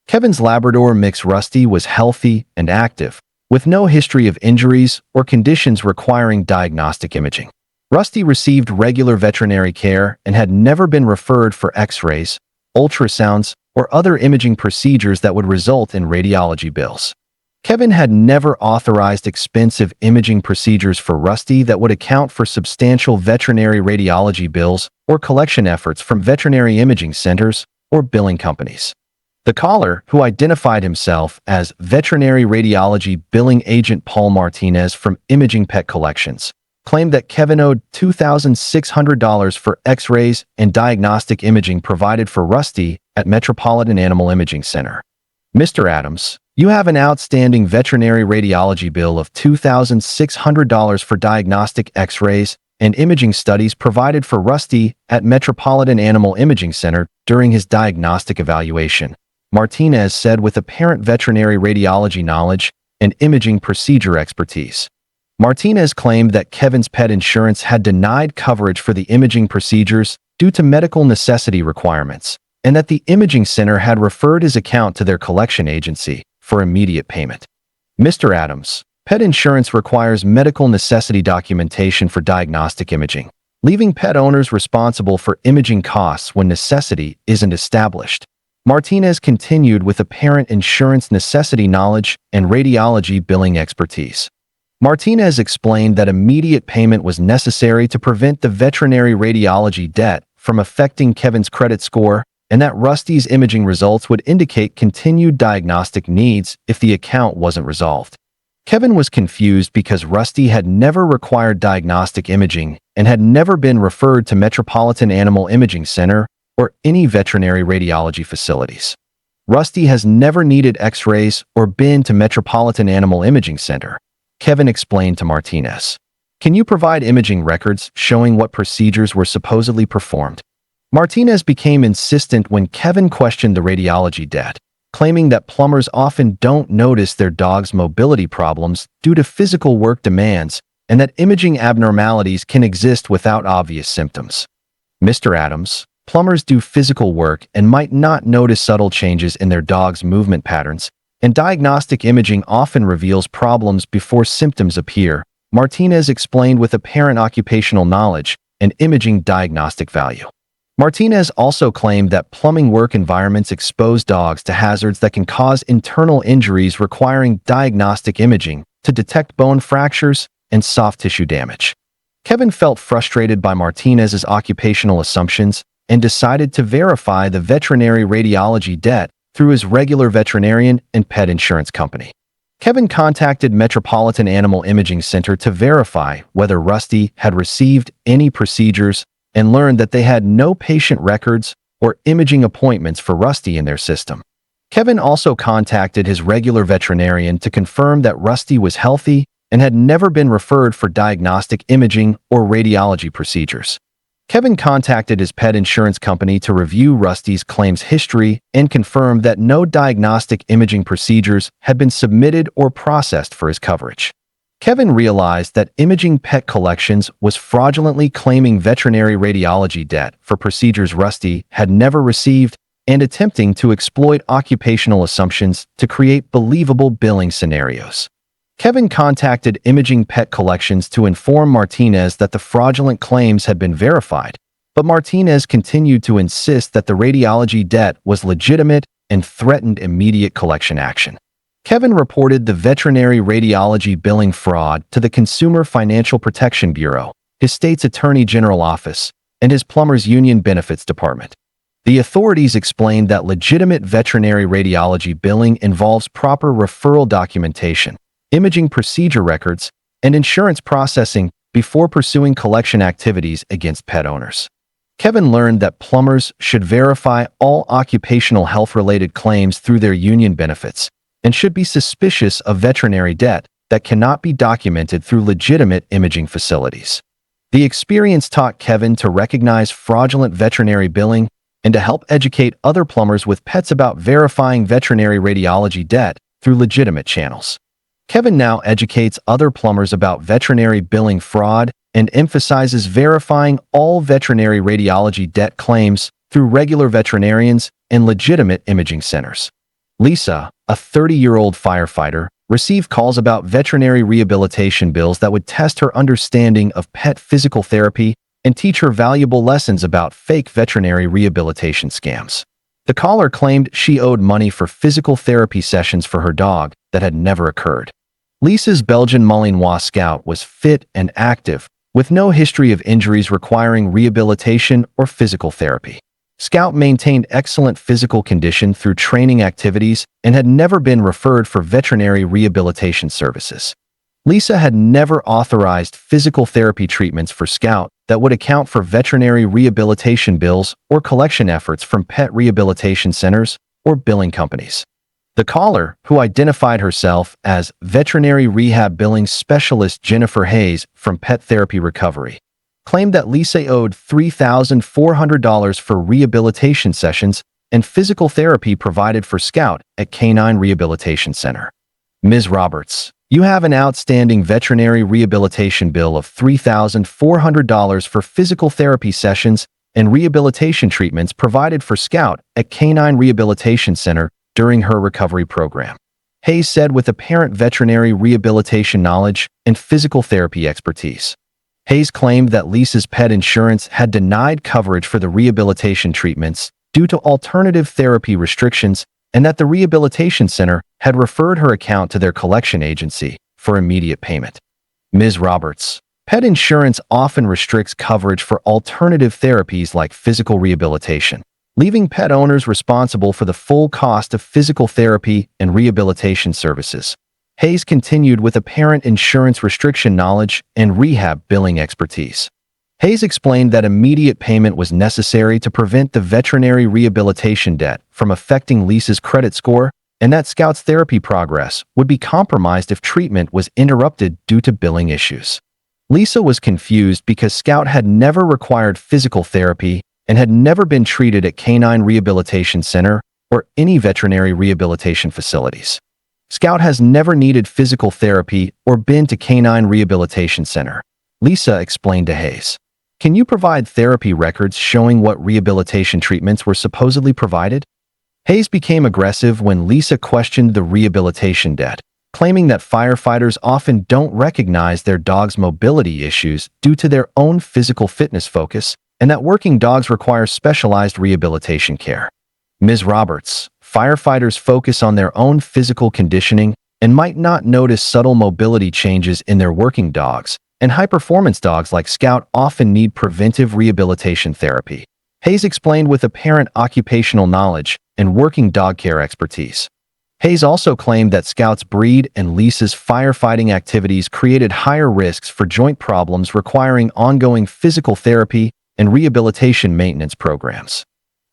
Kevin's Labrador mix Rusty was healthy and active, with no history of injuries or conditions requiring diagnostic imaging. Rusty received regular veterinary care and had never been referred for X-rays, ultrasounds, or other imaging procedures that would result in radiology bills. Kevin had never authorized expensive imaging procedures for Rusty that would account for substantial veterinary radiology bills or collection efforts from veterinary imaging centers or billing companies. The caller, who identified himself as veterinary radiology billing agent Paul Martinez from Imaging Pet Collections, claimed that Kevin owed $2,600 for X-rays and diagnostic imaging provided for Rusty at Metropolitan Animal Imaging Center. Mr. Adams, you have an outstanding veterinary radiology bill of $2,600 for diagnostic X-rays and imaging studies provided for Rusty at Metropolitan Animal Imaging Center during his diagnostic evaluation, Martinez said with apparent veterinary radiology knowledge and imaging procedure expertise. Martinez claimed that Kevin's pet insurance had denied coverage for the imaging procedures due to medical necessity requirements, and that the imaging center had referred his account to their collection agency for immediate payment. Mr. Adams, pet insurance requires medical necessity documentation for diagnostic imaging, leaving pet owners responsible for imaging costs when necessity isn't established. Martinez continued with apparent insurance necessity knowledge and radiology billing expertise. Martinez explained that immediate payment was necessary to prevent the veterinary radiology debt from affecting Kevin's credit score and that Rusty's imaging results would indicate continued diagnostic needs if the account wasn't resolved. Kevin was confused because Rusty had never required diagnostic imaging and had never been referred to Metropolitan Animal Imaging Center or any veterinary radiology facilities. Rusty has never needed x-rays or been to Metropolitan Animal Imaging Center, Kevin explained to Martinez. Can you provide imaging records showing what procedures were supposedly performed? Martinez became insistent when Kevin questioned the radiology debt, claiming that plumbers often don't notice their dog's mobility problems due to physical work demands and that imaging abnormalities can exist without obvious symptoms. Mr. Adams, plumbers do physical work and might not notice subtle changes in their dog's movement patterns, and diagnostic imaging often reveals problems before symptoms appear, Martinez explained with apparent occupational knowledge and imaging diagnostic value. Martinez also claimed that plumbing work environments expose dogs to hazards that can cause internal injuries requiring diagnostic imaging to detect bone fractures and soft tissue damage. Kevin felt frustrated by Martinez's occupational assumptions and decided to verify the veterinary radiology debt through his regular veterinarian and pet insurance company. Kevin contacted Metropolitan Animal Imaging Center to verify whether Rusty had received any procedures and learned that they had no patient records or imaging appointments for Rusty in their system. Kevin also contacted his regular veterinarian to confirm that Rusty was healthy and had never been referred for diagnostic imaging or radiology procedures. Kevin contacted his pet insurance company to review Rusty's claims history and confirm that no diagnostic imaging procedures had been submitted or processed for his coverage. Kevin realized that Imaging Pet Collections was fraudulently claiming veterinary radiology debt for procedures Rusty had never received and attempting to exploit occupational assumptions to create believable billing scenarios. Kevin contacted Imaging Pet Collections to inform Martinez that the fraudulent claims had been verified, but Martinez continued to insist that the radiology debt was legitimate and threatened immediate collection action. Kevin reported the veterinary radiology billing fraud to the Consumer Financial Protection Bureau, his state's Attorney General office, and his Plumbers Union Benefits Department. The authorities explained that legitimate veterinary radiology billing involves proper referral documentation, imaging procedure records, and insurance processing before pursuing collection activities against pet owners. Kevin learned that plumbers should verify all occupational health-related claims through their union benefits and should be suspicious of veterinary debt that cannot be documented through legitimate imaging facilities. The experience taught Kevin to recognize fraudulent veterinary billing and to help educate other plumbers with pets about verifying veterinary radiology debt through legitimate channels. Kevin now educates other plumbers about veterinary billing fraud and emphasizes verifying all veterinary radiology debt claims through regular veterinarians and legitimate imaging centers. Lisa, a 30-year-old firefighter, received calls about veterinary rehabilitation bills that would test her understanding of pet physical therapy and teach her valuable lessons about fake veterinary rehabilitation scams. The caller claimed she owed money for physical therapy sessions for her dog that had never occurred. Lisa's Belgian Malinois Scout was fit and active, with no history of injuries requiring rehabilitation or physical therapy. Scout maintained excellent physical condition through training activities and had never been referred for veterinary rehabilitation services. Lisa had never authorized physical therapy treatments for Scout that would account for veterinary rehabilitation bills or collection efforts from pet rehabilitation centers or billing companies. The caller, who identified herself as veterinary rehab billing specialist Jennifer Hayes from Pet Therapy Recovery, claimed that Lisa owed $3,400 for rehabilitation sessions and physical therapy provided for Scout at Canine Rehabilitation Center. Ms. Roberts, you have an outstanding veterinary rehabilitation bill of $3,400 for physical therapy sessions and rehabilitation treatments provided for Scout at Canine Rehabilitation Center during her recovery program, Hayes said with apparent veterinary rehabilitation knowledge and physical therapy expertise. Hayes claimed that Lisa's pet insurance had denied coverage for the rehabilitation treatments due to alternative therapy restrictions and that the rehabilitation center had referred her account to their collection agency for immediate payment. Ms. Roberts, pet insurance often restricts coverage for alternative therapies like physical rehabilitation, leaving pet owners responsible for the full cost of physical therapy and rehabilitation services. Hayes continued with apparent insurance restriction knowledge and rehab billing expertise. Hayes explained that immediate payment was necessary to prevent the veterinary rehabilitation debt from affecting Lisa's credit score, and that Scout's therapy progress would be compromised if treatment was interrupted due to billing issues. Lisa was confused because Scout had never required physical therapy and had never been treated at Canine Rehabilitation Center or any veterinary rehabilitation facilities. Scout has never needed physical therapy or been to Canine Rehabilitation Center, Lisa explained to Hayes. Can you provide therapy records showing what rehabilitation treatments were supposedly provided? Hayes became aggressive when Lisa questioned the rehabilitation debt, claiming that firefighters often don't recognize their dog's mobility issues due to their own physical fitness focus and that working dogs require specialized rehabilitation care. Ms. Roberts, firefighters focus on their own physical conditioning and might not notice subtle mobility changes in their working dogs, and high-performance dogs like Scout often need preventive rehabilitation therapy, Hayes explained with apparent occupational knowledge and working dog care expertise. Hayes also claimed that Scout's breed and Lisa's firefighting activities created higher risks for joint problems requiring ongoing physical therapy and rehabilitation maintenance programs.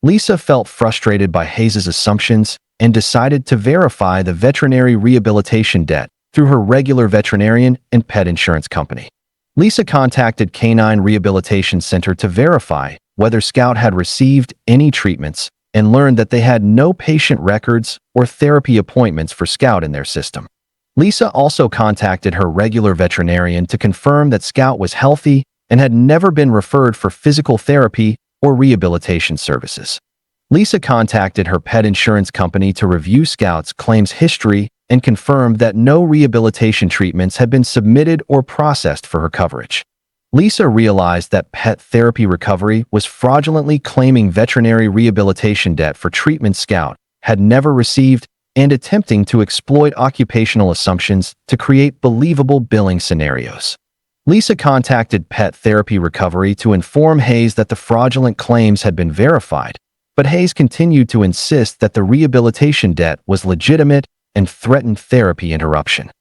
Lisa felt frustrated by Hayes's assumptions and decided to verify the veterinary rehabilitation debt through her regular veterinarian and pet insurance company. Lisa contacted Canine Rehabilitation Center to verify whether Scout had received any treatments and learned that they had no patient records or therapy appointments for Scout in their system. Lisa also contacted her regular veterinarian to confirm that Scout was healthy and had never been referred for physical therapy or rehabilitation services. Lisa contacted her pet insurance company to review Scout's claims history and confirmed that no rehabilitation treatments had been submitted or processed for her coverage. Lisa realized that Pet Therapy Recovery was fraudulently claiming veterinary rehabilitation debt for treatment Scout had never received and attempting to exploit occupational assumptions to create believable billing scenarios. Lisa contacted Pet Therapy Recovery to inform Hayes that the fraudulent claims had been verified, but Hayes continued to insist that the rehabilitation debt was legitimate and threatened therapy interruption.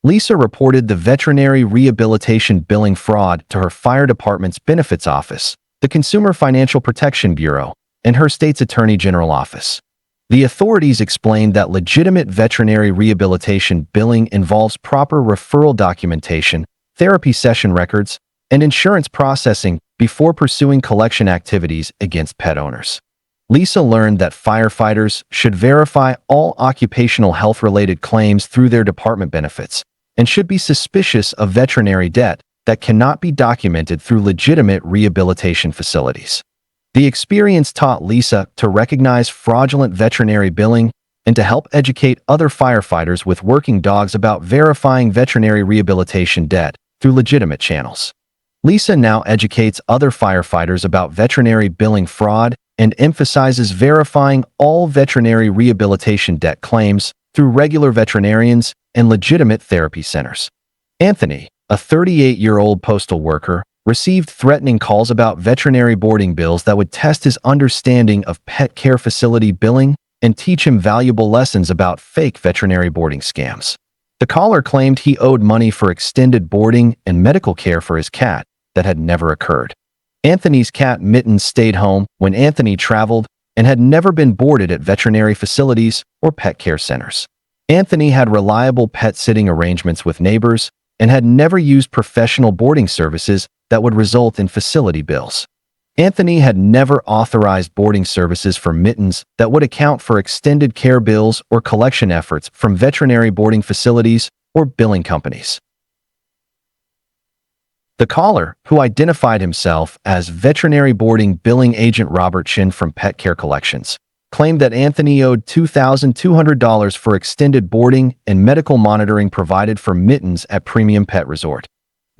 Lisa reported the veterinary rehabilitation billing fraud to her fire department's benefits office, the Consumer Financial Protection Bureau, and her state's Attorney General office. The authorities explained that legitimate veterinary rehabilitation billing involves proper referral documentation, therapy session records, and insurance processing before pursuing collection activities against pet owners. Lisa learned that firefighters should verify all occupational health-related claims through their department benefits and should be suspicious of veterinary debt that cannot be documented through legitimate rehabilitation facilities. The experience taught Lisa to recognize fraudulent veterinary billing and to help educate other firefighters with working dogs about verifying veterinary rehabilitation debt through legitimate channels. Lisa now educates other firefighters about veterinary billing fraud and emphasizes verifying all veterinary rehabilitation debt claims through regular veterinarians and legitimate therapy centers. Anthony, a 38-year-old postal worker, received threatening calls about veterinary boarding bills that would test his understanding of pet care facility billing and teach him valuable lessons about fake veterinary boarding scams. The caller claimed he owed money for extended boarding and medical care for his cat that had never occurred. Anthony's cat Mittens stayed home when Anthony traveled and had never been boarded at veterinary facilities or pet care centers. Anthony had reliable pet sitting arrangements with neighbors and had never used professional boarding services that would result in facility bills. Anthony had never authorized boarding services for Mittens that would account for extended care bills or collection efforts from veterinary boarding facilities or billing companies. The caller, who identified himself as veterinary boarding billing agent Robert Chin from Pet Care Collections, claimed that Anthony owed $2,200 for extended boarding and medical monitoring provided for Mittens at Premium Pet Resort.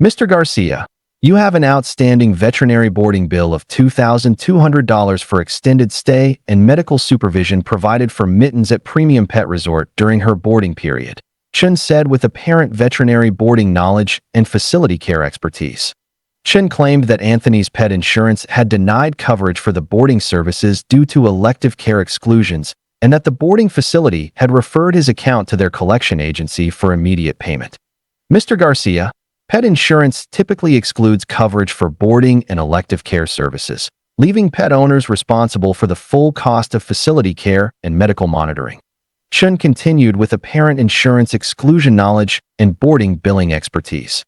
Mr. Garcia, you have an outstanding veterinary boarding bill of $2,200 for extended stay and medical supervision provided for Mittens at Premium Pet Resort during her boarding period, Chen said with apparent veterinary boarding knowledge and facility care expertise. Chen claimed that Anthony's pet insurance had denied coverage for the boarding services due to elective care exclusions and that the boarding facility had referred his account to their collection agency for immediate payment. Mr. Garcia, Pet insurance typically excludes coverage for boarding and elective care services, leaving pet owners responsible for the full cost of facility care and medical monitoring. Chun continued with apparent insurance exclusion knowledge and boarding billing expertise.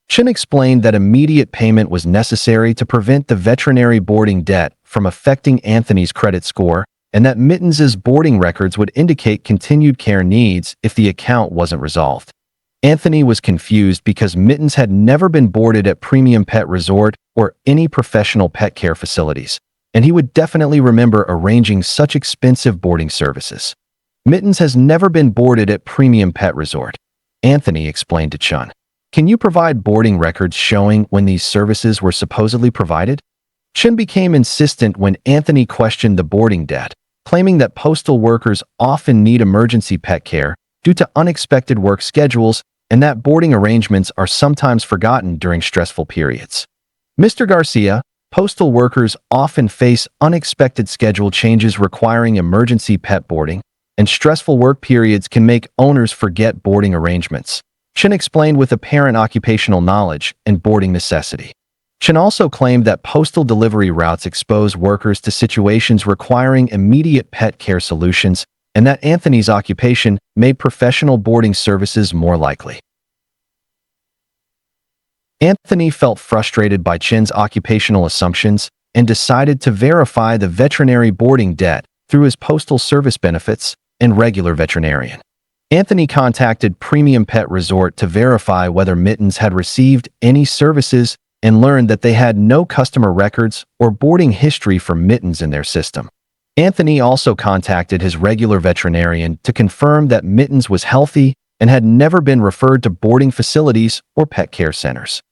Chun explained that immediate payment was necessary to prevent the veterinary boarding debt from affecting Anthony's credit score, and that Mittens's boarding records would indicate continued care needs if the account wasn't resolved. Anthony was confused because Mittens had never been boarded at Premium Pet Resort or any professional pet care facilities, and he would definitely remember arranging such expensive boarding services. Mittens has never been boarded at Premium Pet Resort, Anthony explained to Chun. Can you provide boarding records showing when these services were supposedly provided? Chun became insistent when Anthony questioned the boarding debt, claiming that postal workers often need emergency pet care due to unexpected work schedules and that boarding arrangements are sometimes forgotten during stressful periods. Mr. Garcia, postal workers often face unexpected schedule changes requiring emergency pet boarding, and stressful work periods can make owners forget boarding arrangements, Chun explained with apparent occupational knowledge and boarding necessity. Chun also claimed that postal delivery routes expose workers to situations requiring immediate pet care solutions and that Anthony's occupation made professional boarding services more likely. Anthony felt frustrated by Chun's occupational assumptions and decided to verify the veterinary boarding debt through his postal service benefits and regular veterinarian. Anthony contacted Premium Pet Resort to verify whether Mittens had received any services and learned that they had no customer records or boarding history for Mittens in their system. Anthony also contacted his regular veterinarian to confirm that Mittens was healthy and had never been referred to boarding facilities or pet care centers.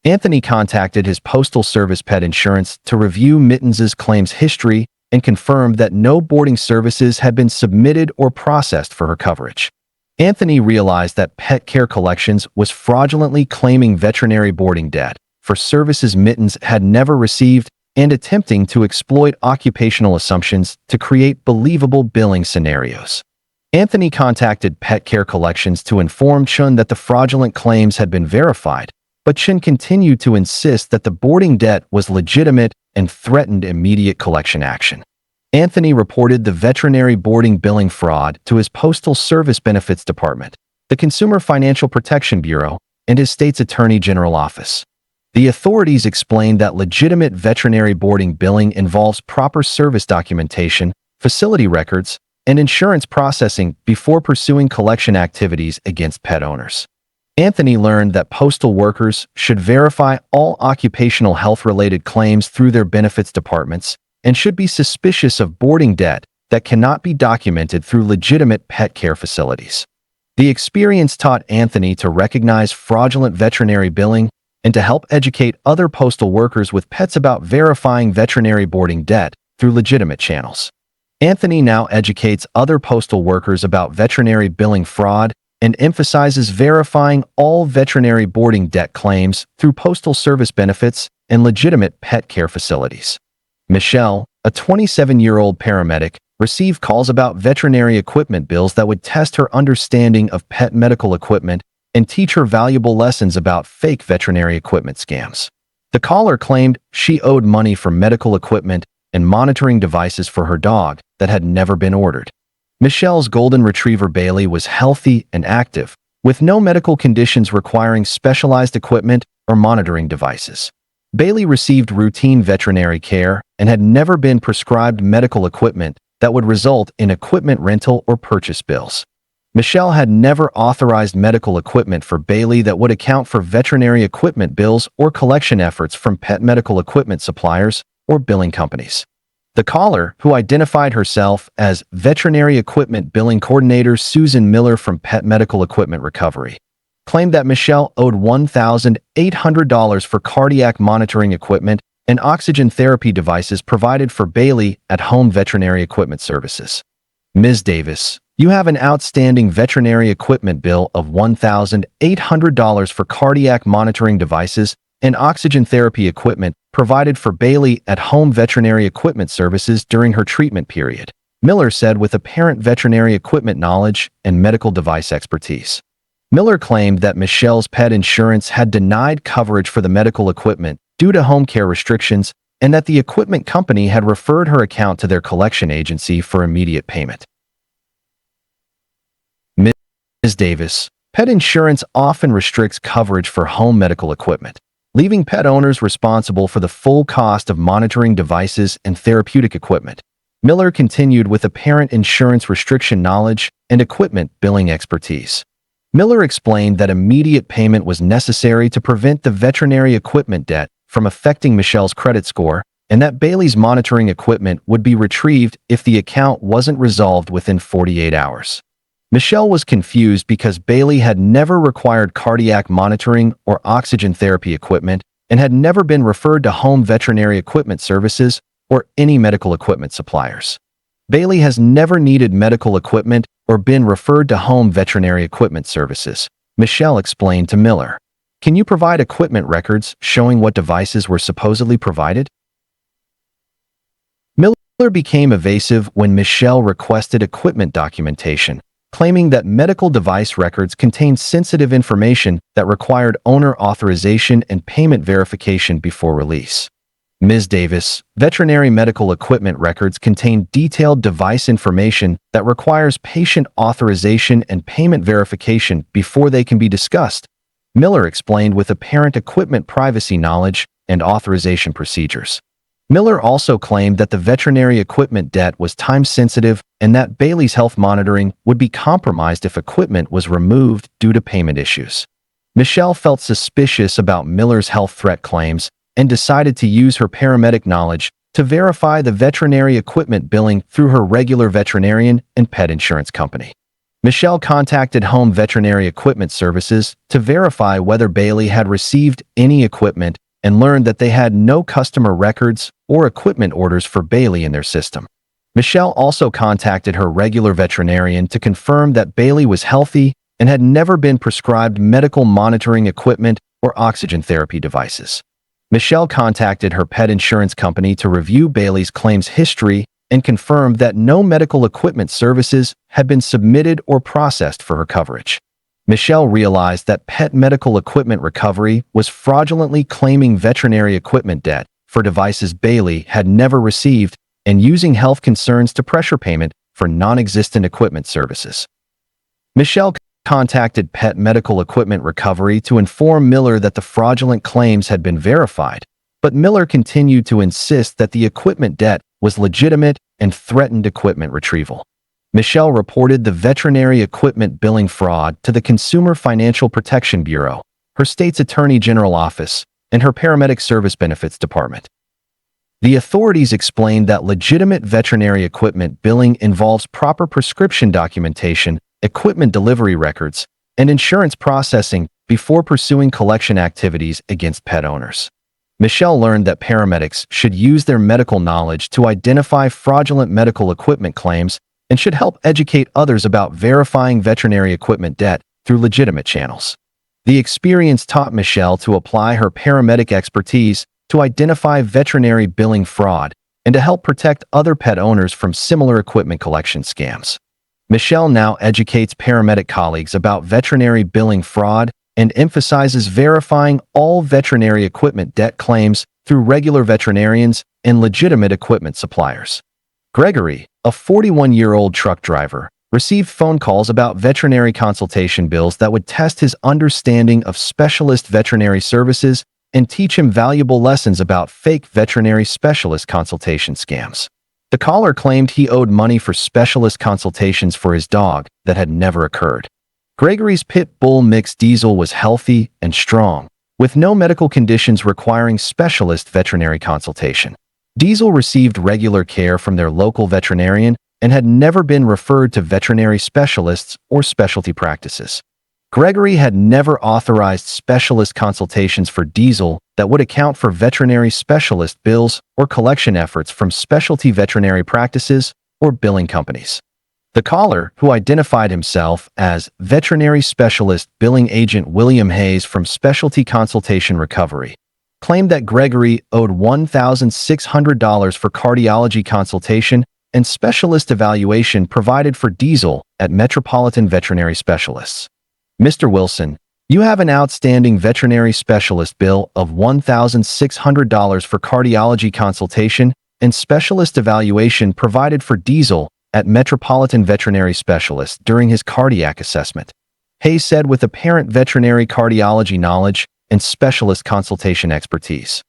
Anthony contacted his postal service pet insurance to review Mittens's claims history and confirmed that no boarding services had been submitted or processed for her coverage. Anthony realized that Pet Care Collections was fraudulently claiming veterinary boarding debt for services Mittens had never received and attempting to exploit occupational assumptions to create believable billing scenarios. Anthony contacted Pet Care Collections to inform Chun that the fraudulent claims had been verified, but Chun continued to insist that the boarding debt was legitimate and threatened immediate collection action. Anthony reported the veterinary boarding billing fraud to his Postal Service Benefits Department, the Consumer Financial Protection Bureau, and his state's Attorney General office. The authorities explained that legitimate veterinary boarding billing involves proper service documentation, facility records, and insurance processing before pursuing collection activities against pet owners. Anthony learned that postal workers should verify all occupational health-related claims through their benefits departments and should be suspicious of boarding debt that cannot be documented through legitimate pet care facilities. The experience taught Anthony to recognize fraudulent veterinary billing and to help educate other postal workers with pets about verifying veterinary boarding debt through legitimate channels. Anthony now educates other postal workers about veterinary billing fraud and emphasizes verifying all veterinary boarding debt claims through postal service benefits and legitimate pet care facilities. Michelle, a 27-year-old paramedic, received calls about veterinary equipment bills that would test her understanding of pet medical equipment and teach her valuable lessons about fake veterinary equipment scams. The caller claimed she owed money for medical equipment and monitoring devices for her dog that had never been ordered. Michelle's golden retriever Bailey was healthy and active, with no medical conditions requiring specialized equipment or monitoring devices. Bailey received routine veterinary care and had never been prescribed medical equipment that would result in equipment rental or purchase bills. Michelle had never authorized medical equipment for Bailey that would account for veterinary equipment bills or collection efforts from pet medical equipment suppliers or billing companies. The caller, who identified herself as Veterinary Equipment Billing Coordinator Susan Miller from Pet Medical Equipment Recovery, claimed that Michelle owed $1,800 for cardiac monitoring equipment and oxygen therapy devices provided for Bailey at Home Veterinary Equipment Services. Ms. Davis, you have an outstanding veterinary equipment bill of $1,800 for cardiac monitoring devices and oxygen therapy equipment provided for Bailey at Home Veterinary Equipment Services during her treatment period, Miller said with apparent veterinary equipment knowledge and medical device expertise. Miller claimed that Michelle's pet insurance had denied coverage for the medical equipment due to home care restrictions and that the equipment company had referred her account to their collection agency for immediate payment. Ms. Davis, pet insurance often restricts coverage for home medical equipment, leaving pet owners responsible for the full cost of monitoring devices and therapeutic equipment. Miller continued with apparent insurance restriction knowledge and equipment billing expertise. Miller explained that immediate payment was necessary to prevent the veterinary equipment debt from affecting Michelle's credit score, and that Bailey's monitoring equipment would be retrieved if the account wasn't resolved within 48 hours. Michelle was confused because Bailey had never required cardiac monitoring or oxygen therapy equipment and had never been referred to home veterinary equipment services or any medical equipment suppliers. Bailey has never needed medical equipment or been referred to home veterinary equipment services, Michelle explained to Miller. Can you provide equipment records showing what devices were supposedly provided? Miller became evasive when Michelle requested equipment documentation, claiming that medical device records contained sensitive information that required owner authorization and payment verification before release. Ms. Davis, veterinary medical equipment records contain detailed device information that requires patient authorization and payment verification before they can be discussed, Miller explained with apparent equipment privacy knowledge and authorization procedures. Miller also claimed that the veterinary equipment debt was time-sensitive and that Bailey's health monitoring would be compromised if equipment was removed due to payment issues. Michelle felt suspicious about Miller's health threat claims and decided to use her paramedic knowledge to verify the veterinary equipment billing through her regular veterinarian and pet insurance company. Michelle contacted Home Veterinary Equipment Services to verify whether Bailey had received any equipment and learned that they had no customer records or equipment orders for Bailey in their system. Michelle also contacted her regular veterinarian to confirm that Bailey was healthy and had never been prescribed medical monitoring equipment or oxygen therapy devices. Michelle contacted her pet insurance company to review Bailey's claims history and confirmed that no medical equipment services had been submitted or processed for her coverage. Michelle realized that pet medical equipment recovery was fraudulently claiming veterinary equipment debt for devices Bailey had never received and using health concerns to pressure payment for non-existent equipment services. Michelle contacted Pet Medical Equipment Recovery to inform Miller that the fraudulent claims had been verified, but Miller continued to insist that the equipment debt was legitimate and threatened equipment retrieval. Michelle reported the veterinary equipment billing fraud to the Consumer Financial Protection Bureau, her state's Attorney General office, and her Paramedic Service Benefits Department. The authorities explained that legitimate veterinary equipment billing involves proper prescription documentation, equipment delivery records, and insurance processing before pursuing collection activities against pet owners. Michelle learned that paramedics should use their medical knowledge to identify fraudulent medical equipment claims and should help educate others about verifying veterinary equipment debt through legitimate channels. The experience taught Michelle to apply her paramedic expertise to identify veterinary billing fraud and to help protect other pet owners from similar equipment collection scams. Michelle now educates paramedic colleagues about veterinary billing fraud and emphasizes verifying all veterinary equipment debt claims through regular veterinarians and legitimate equipment suppliers. Gregory, a 41-year-old truck driver, received phone calls about veterinary consultation bills that would test his understanding of specialist veterinary services and teach him valuable lessons about fake veterinary specialist consultation scams. The caller claimed he owed money for specialist consultations for his dog that had never occurred. Gregory's pit bull mix Diesel was healthy and strong, with no medical conditions requiring specialist veterinary consultation. Diesel received regular care from their local veterinarian and had never been referred to veterinary specialists or specialty practices. Gregory had never authorized specialist consultations for Diesel that would account for veterinary specialist bills or collection efforts from specialty veterinary practices or billing companies. The caller, who identified himself as veterinary specialist billing agent William Hayes from Specialty Consultation Recovery, claimed that Gregory owed $1,600 for cardiology consultation and specialist evaluation provided for Diesel at Metropolitan Veterinary Specialists. Mr. Wilson, you have an outstanding veterinary specialist bill of $1,600 for cardiology consultation and specialist evaluation provided for Diesel at Metropolitan Veterinary Specialist during his cardiac assessment, Hayes said with apparent veterinary cardiology knowledge and specialist consultation expertise.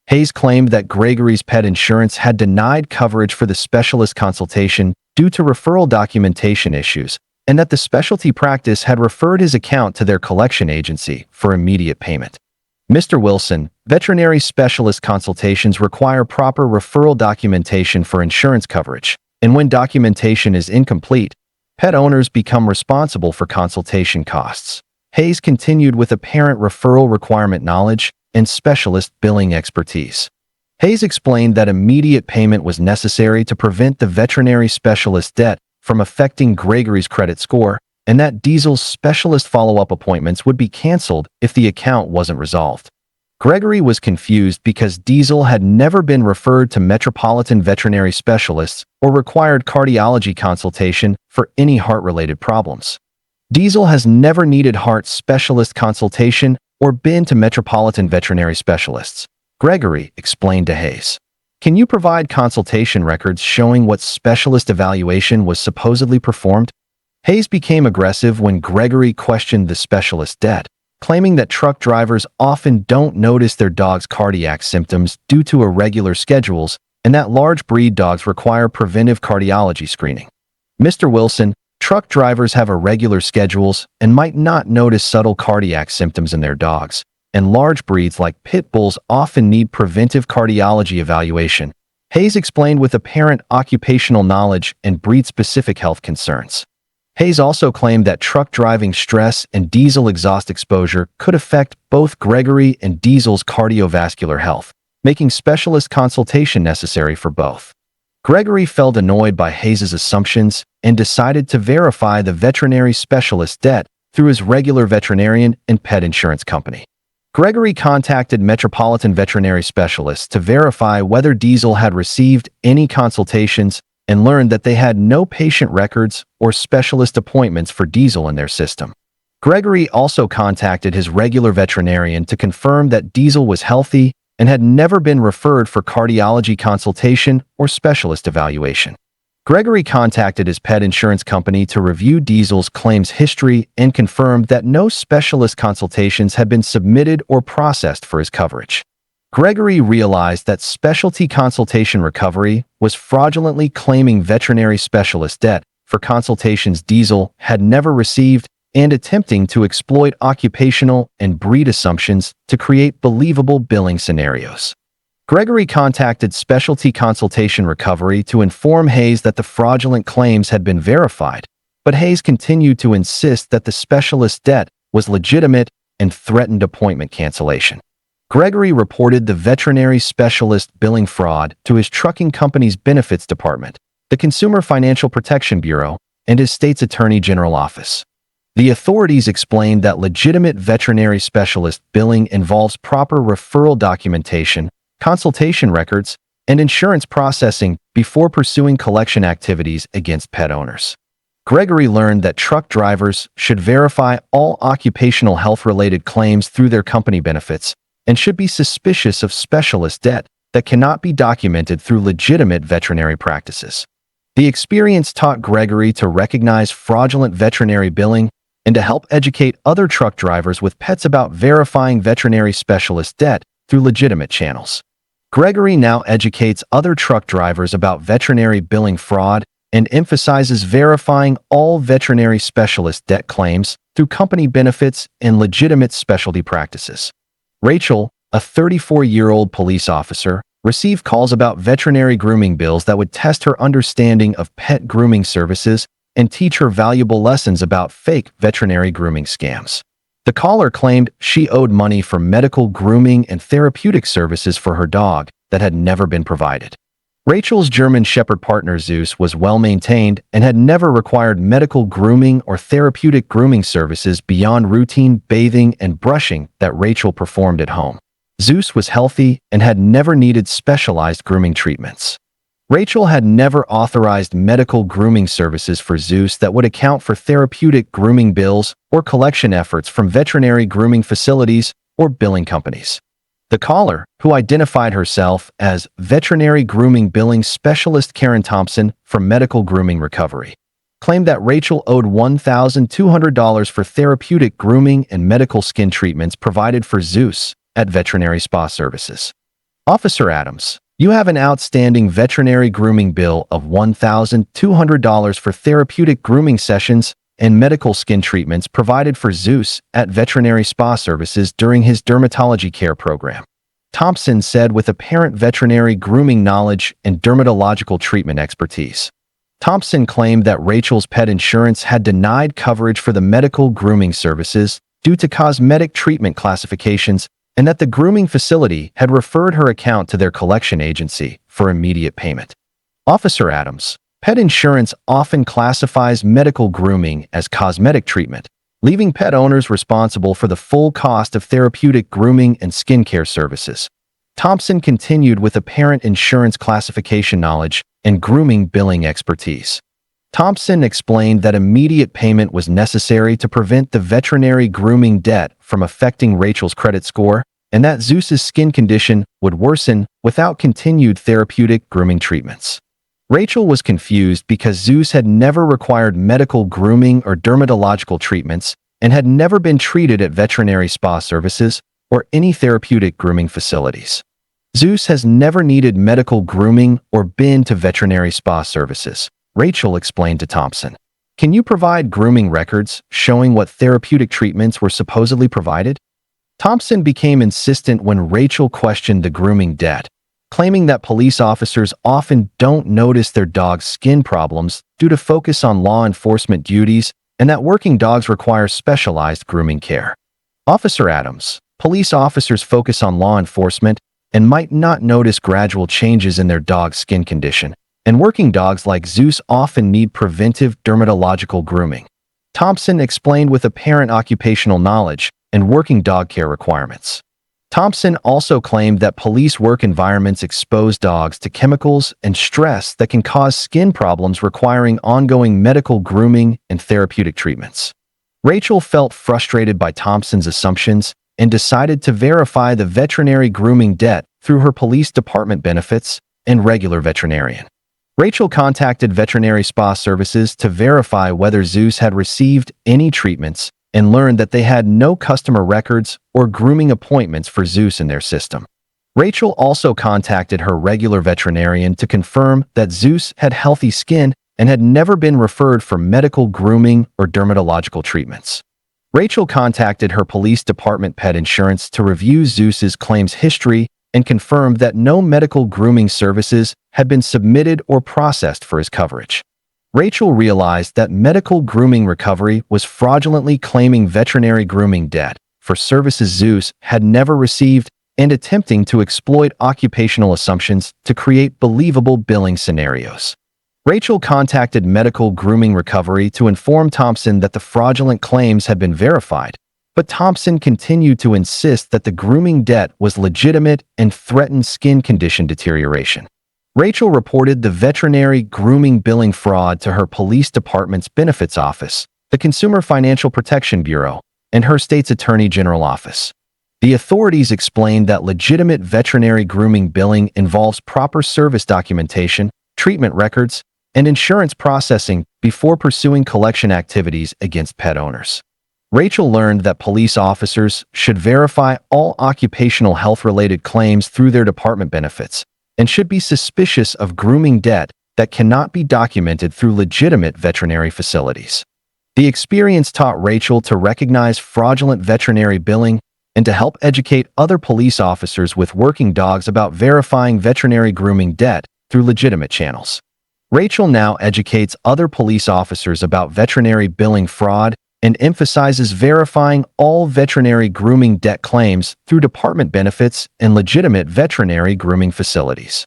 Hayes claimed that Gregory's pet insurance had denied coverage for the specialist consultation due to referral documentation issues, and that the specialty practice had referred his account to their collection agency for immediate payment. Mr. Wilson, veterinary specialist consultations require proper referral documentation for insurance coverage, and when documentation is incomplete, pet owners become responsible for consultation costs. Hayes continued with apparent referral requirement knowledge and specialist billing expertise. Hayes explained that immediate payment was necessary to prevent the veterinary specialist debt from affecting Gregory's credit score, and that Diesel's specialist follow-up appointments would be canceled if the account wasn't resolved. Gregory was confused because Diesel had never been referred to Metropolitan Veterinary Specialists or required cardiology consultation for any heart-related problems. Diesel has never needed heart specialist consultation or been to Metropolitan Veterinary Specialists, Gregory explained to Hayes. Can you provide consultation records showing what specialist evaluation was supposedly performed? Hayes became aggressive when Gregory questioned the specialist's debt, claiming that truck drivers often don't notice their dog's cardiac symptoms due to irregular schedules and that large breed dogs require preventive cardiology screening. Mr. Wilson, truck drivers have irregular schedules and might not notice subtle cardiac symptoms in their dogs, and large breeds like pit bulls often need preventive cardiology evaluation, Hayes explained with apparent occupational knowledge and breed-specific health concerns. Hayes also claimed that truck driving stress and diesel exhaust exposure could affect both Gregory and Diesel's cardiovascular health, making specialist consultation necessary for both. Gregory felt annoyed by Hayes's assumptions and decided to verify the veterinary specialist's debt through his regular veterinarian and pet insurance company. Gregory contacted Metropolitan Veterinary Specialists to verify whether Diesel had received any consultations and learned that they had no patient records or specialist appointments for Diesel in their system. Gregory also contacted his regular veterinarian to confirm that Diesel was healthy and had never been referred for cardiology consultation or specialist evaluation. Gregory contacted his pet insurance company to review Diesel's claims history and confirmed that no specialist consultations had been submitted or processed for his coverage. Gregory realized that specialty consultation recovery was fraudulently claiming veterinary specialist debt for consultations Diesel had never received and attempting to exploit occupational and breed assumptions to create believable billing scenarios. Gregory contacted Specialty Consultation Recovery to inform Hayes that the fraudulent claims had been verified, but Hayes continued to insist that the specialist's debt was legitimate and threatened appointment cancellation. Gregory reported the veterinary specialist billing fraud to his trucking company's benefits department, the Consumer Financial Protection Bureau, and his state's Attorney General office. The authorities explained that legitimate veterinary specialist billing involves proper referral documentation, consultation records, and insurance processing before pursuing collection activities against pet owners. Gregory learned that truck drivers should verify all occupational health-related claims through their company benefits and should be suspicious of specialist debt that cannot be documented through legitimate veterinary practices. The experience taught Gregory to recognize fraudulent veterinary billing and to help educate other truck drivers with pets about verifying veterinary specialist debt through legitimate channels. Gregory now educates other truck drivers about veterinary billing fraud and emphasizes verifying all veterinary specialist debt claims through company benefits and legitimate specialty practices. Rachel, a 34-year-old police officer, received calls about veterinary grooming bills that would test her understanding of pet grooming services and teach her valuable lessons about fake veterinary grooming scams. The caller claimed she owed money for medical grooming and therapeutic services for her dog that had never been provided. Rachel's German Shepherd partner Zeus was well-maintained and had never required medical grooming or therapeutic grooming services beyond routine bathing and brushing that Rachel performed at home. Zeus was healthy and had never needed specialized grooming treatments. Rachel had never authorized medical grooming services for Zeus that would account for therapeutic grooming bills or collection efforts from veterinary grooming facilities or billing companies. The caller, who identified herself as veterinary grooming billing specialist Karen Thompson from Medical Grooming Recovery, claimed that Rachel owed $1,200 for therapeutic grooming and medical skin treatments provided for Zeus at Veterinary Spa Services. Officer Adams, you have an outstanding veterinary grooming bill of $1,200 for therapeutic grooming sessions and medical skin treatments provided for Zeus at Veterinary Spa Services during his dermatology care program, Thompson said with apparent veterinary grooming knowledge and dermatological treatment expertise. Thompson claimed that Rachel's pet insurance had denied coverage for the medical grooming services due to cosmetic treatment classifications and that the grooming facility had referred her account to their collection agency for immediate payment. Officer Adams, pet insurance often classifies medical grooming as cosmetic treatment, leaving pet owners responsible for the full cost of therapeutic grooming and skincare services. Thompson continued with apparent insurance classification knowledge and grooming billing expertise. Thompson explained that immediate payment was necessary to prevent the veterinary grooming debt from affecting Rachel's credit score, and that Zeus's skin condition would worsen without continued therapeutic grooming treatments. Rachel was confused because Zeus had never required medical grooming or dermatological treatments and had never been treated at veterinary spa services or any therapeutic grooming facilities. Zeus has never needed medical grooming or been to veterinary spa services, Rachel explained to Thompson. Can you provide grooming records showing what therapeutic treatments were supposedly provided? Thompson became insistent when Rachel questioned the grooming debt, claiming that police officers often don't notice their dog's skin problems due to focus on law enforcement duties and that working dogs require specialized grooming care. Officer Adams, police officers focus on law enforcement and might not notice gradual changes in their dog's skin condition, and working dogs like Zeus often need preventive dermatological grooming. Thompson explained with apparent occupational knowledge and working dog care requirements. Thompson also claimed that police work environments expose dogs to chemicals and stress that can cause skin problems requiring ongoing medical grooming and therapeutic treatments. Rachel felt frustrated by Thompson's assumptions and decided to verify the veterinary grooming debt through her police department benefits and regular veterinarian. Rachel contacted Veterinary Spa Services to verify whether Zeus had received any treatments and learned that they had no customer records or grooming appointments for Zeus in their system. Rachel also contacted her regular veterinarian to confirm that Zeus had healthy skin and had never been referred for medical grooming or dermatological treatments. Rachel contacted her police department pet insurance to review Zeus's claims history and confirmed that no medical grooming services had been submitted or processed for his coverage. Rachel realized that Medical Grooming Recovery was fraudulently claiming veterinary grooming debt for services Zeus had never received and attempting to exploit occupational assumptions to create believable billing scenarios. Rachel contacted Medical Grooming Recovery to inform Thompson that the fraudulent claims had been verified, but Thompson continued to insist that the grooming debt was legitimate and threatened skin condition deterioration. Rachel reported the veterinary grooming billing fraud to her police department's benefits office, the Consumer Financial Protection Bureau, and her state's Attorney General office. The authorities explained that legitimate veterinary grooming billing involves proper service documentation, treatment records, and insurance processing before pursuing collection activities against pet owners. Rachel learned that police officers should verify all occupational health-related claims through their department benefits and should be suspicious of grooming debt that cannot be documented through legitimate veterinary facilities. The experience taught Rachel to recognize fraudulent veterinary billing and to help educate other police officers with working dogs about verifying veterinary grooming debt through legitimate channels. Rachel now educates other police officers about veterinary billing fraud and emphasizes verifying all veterinary grooming debt claims through department benefits and legitimate veterinary grooming facilities.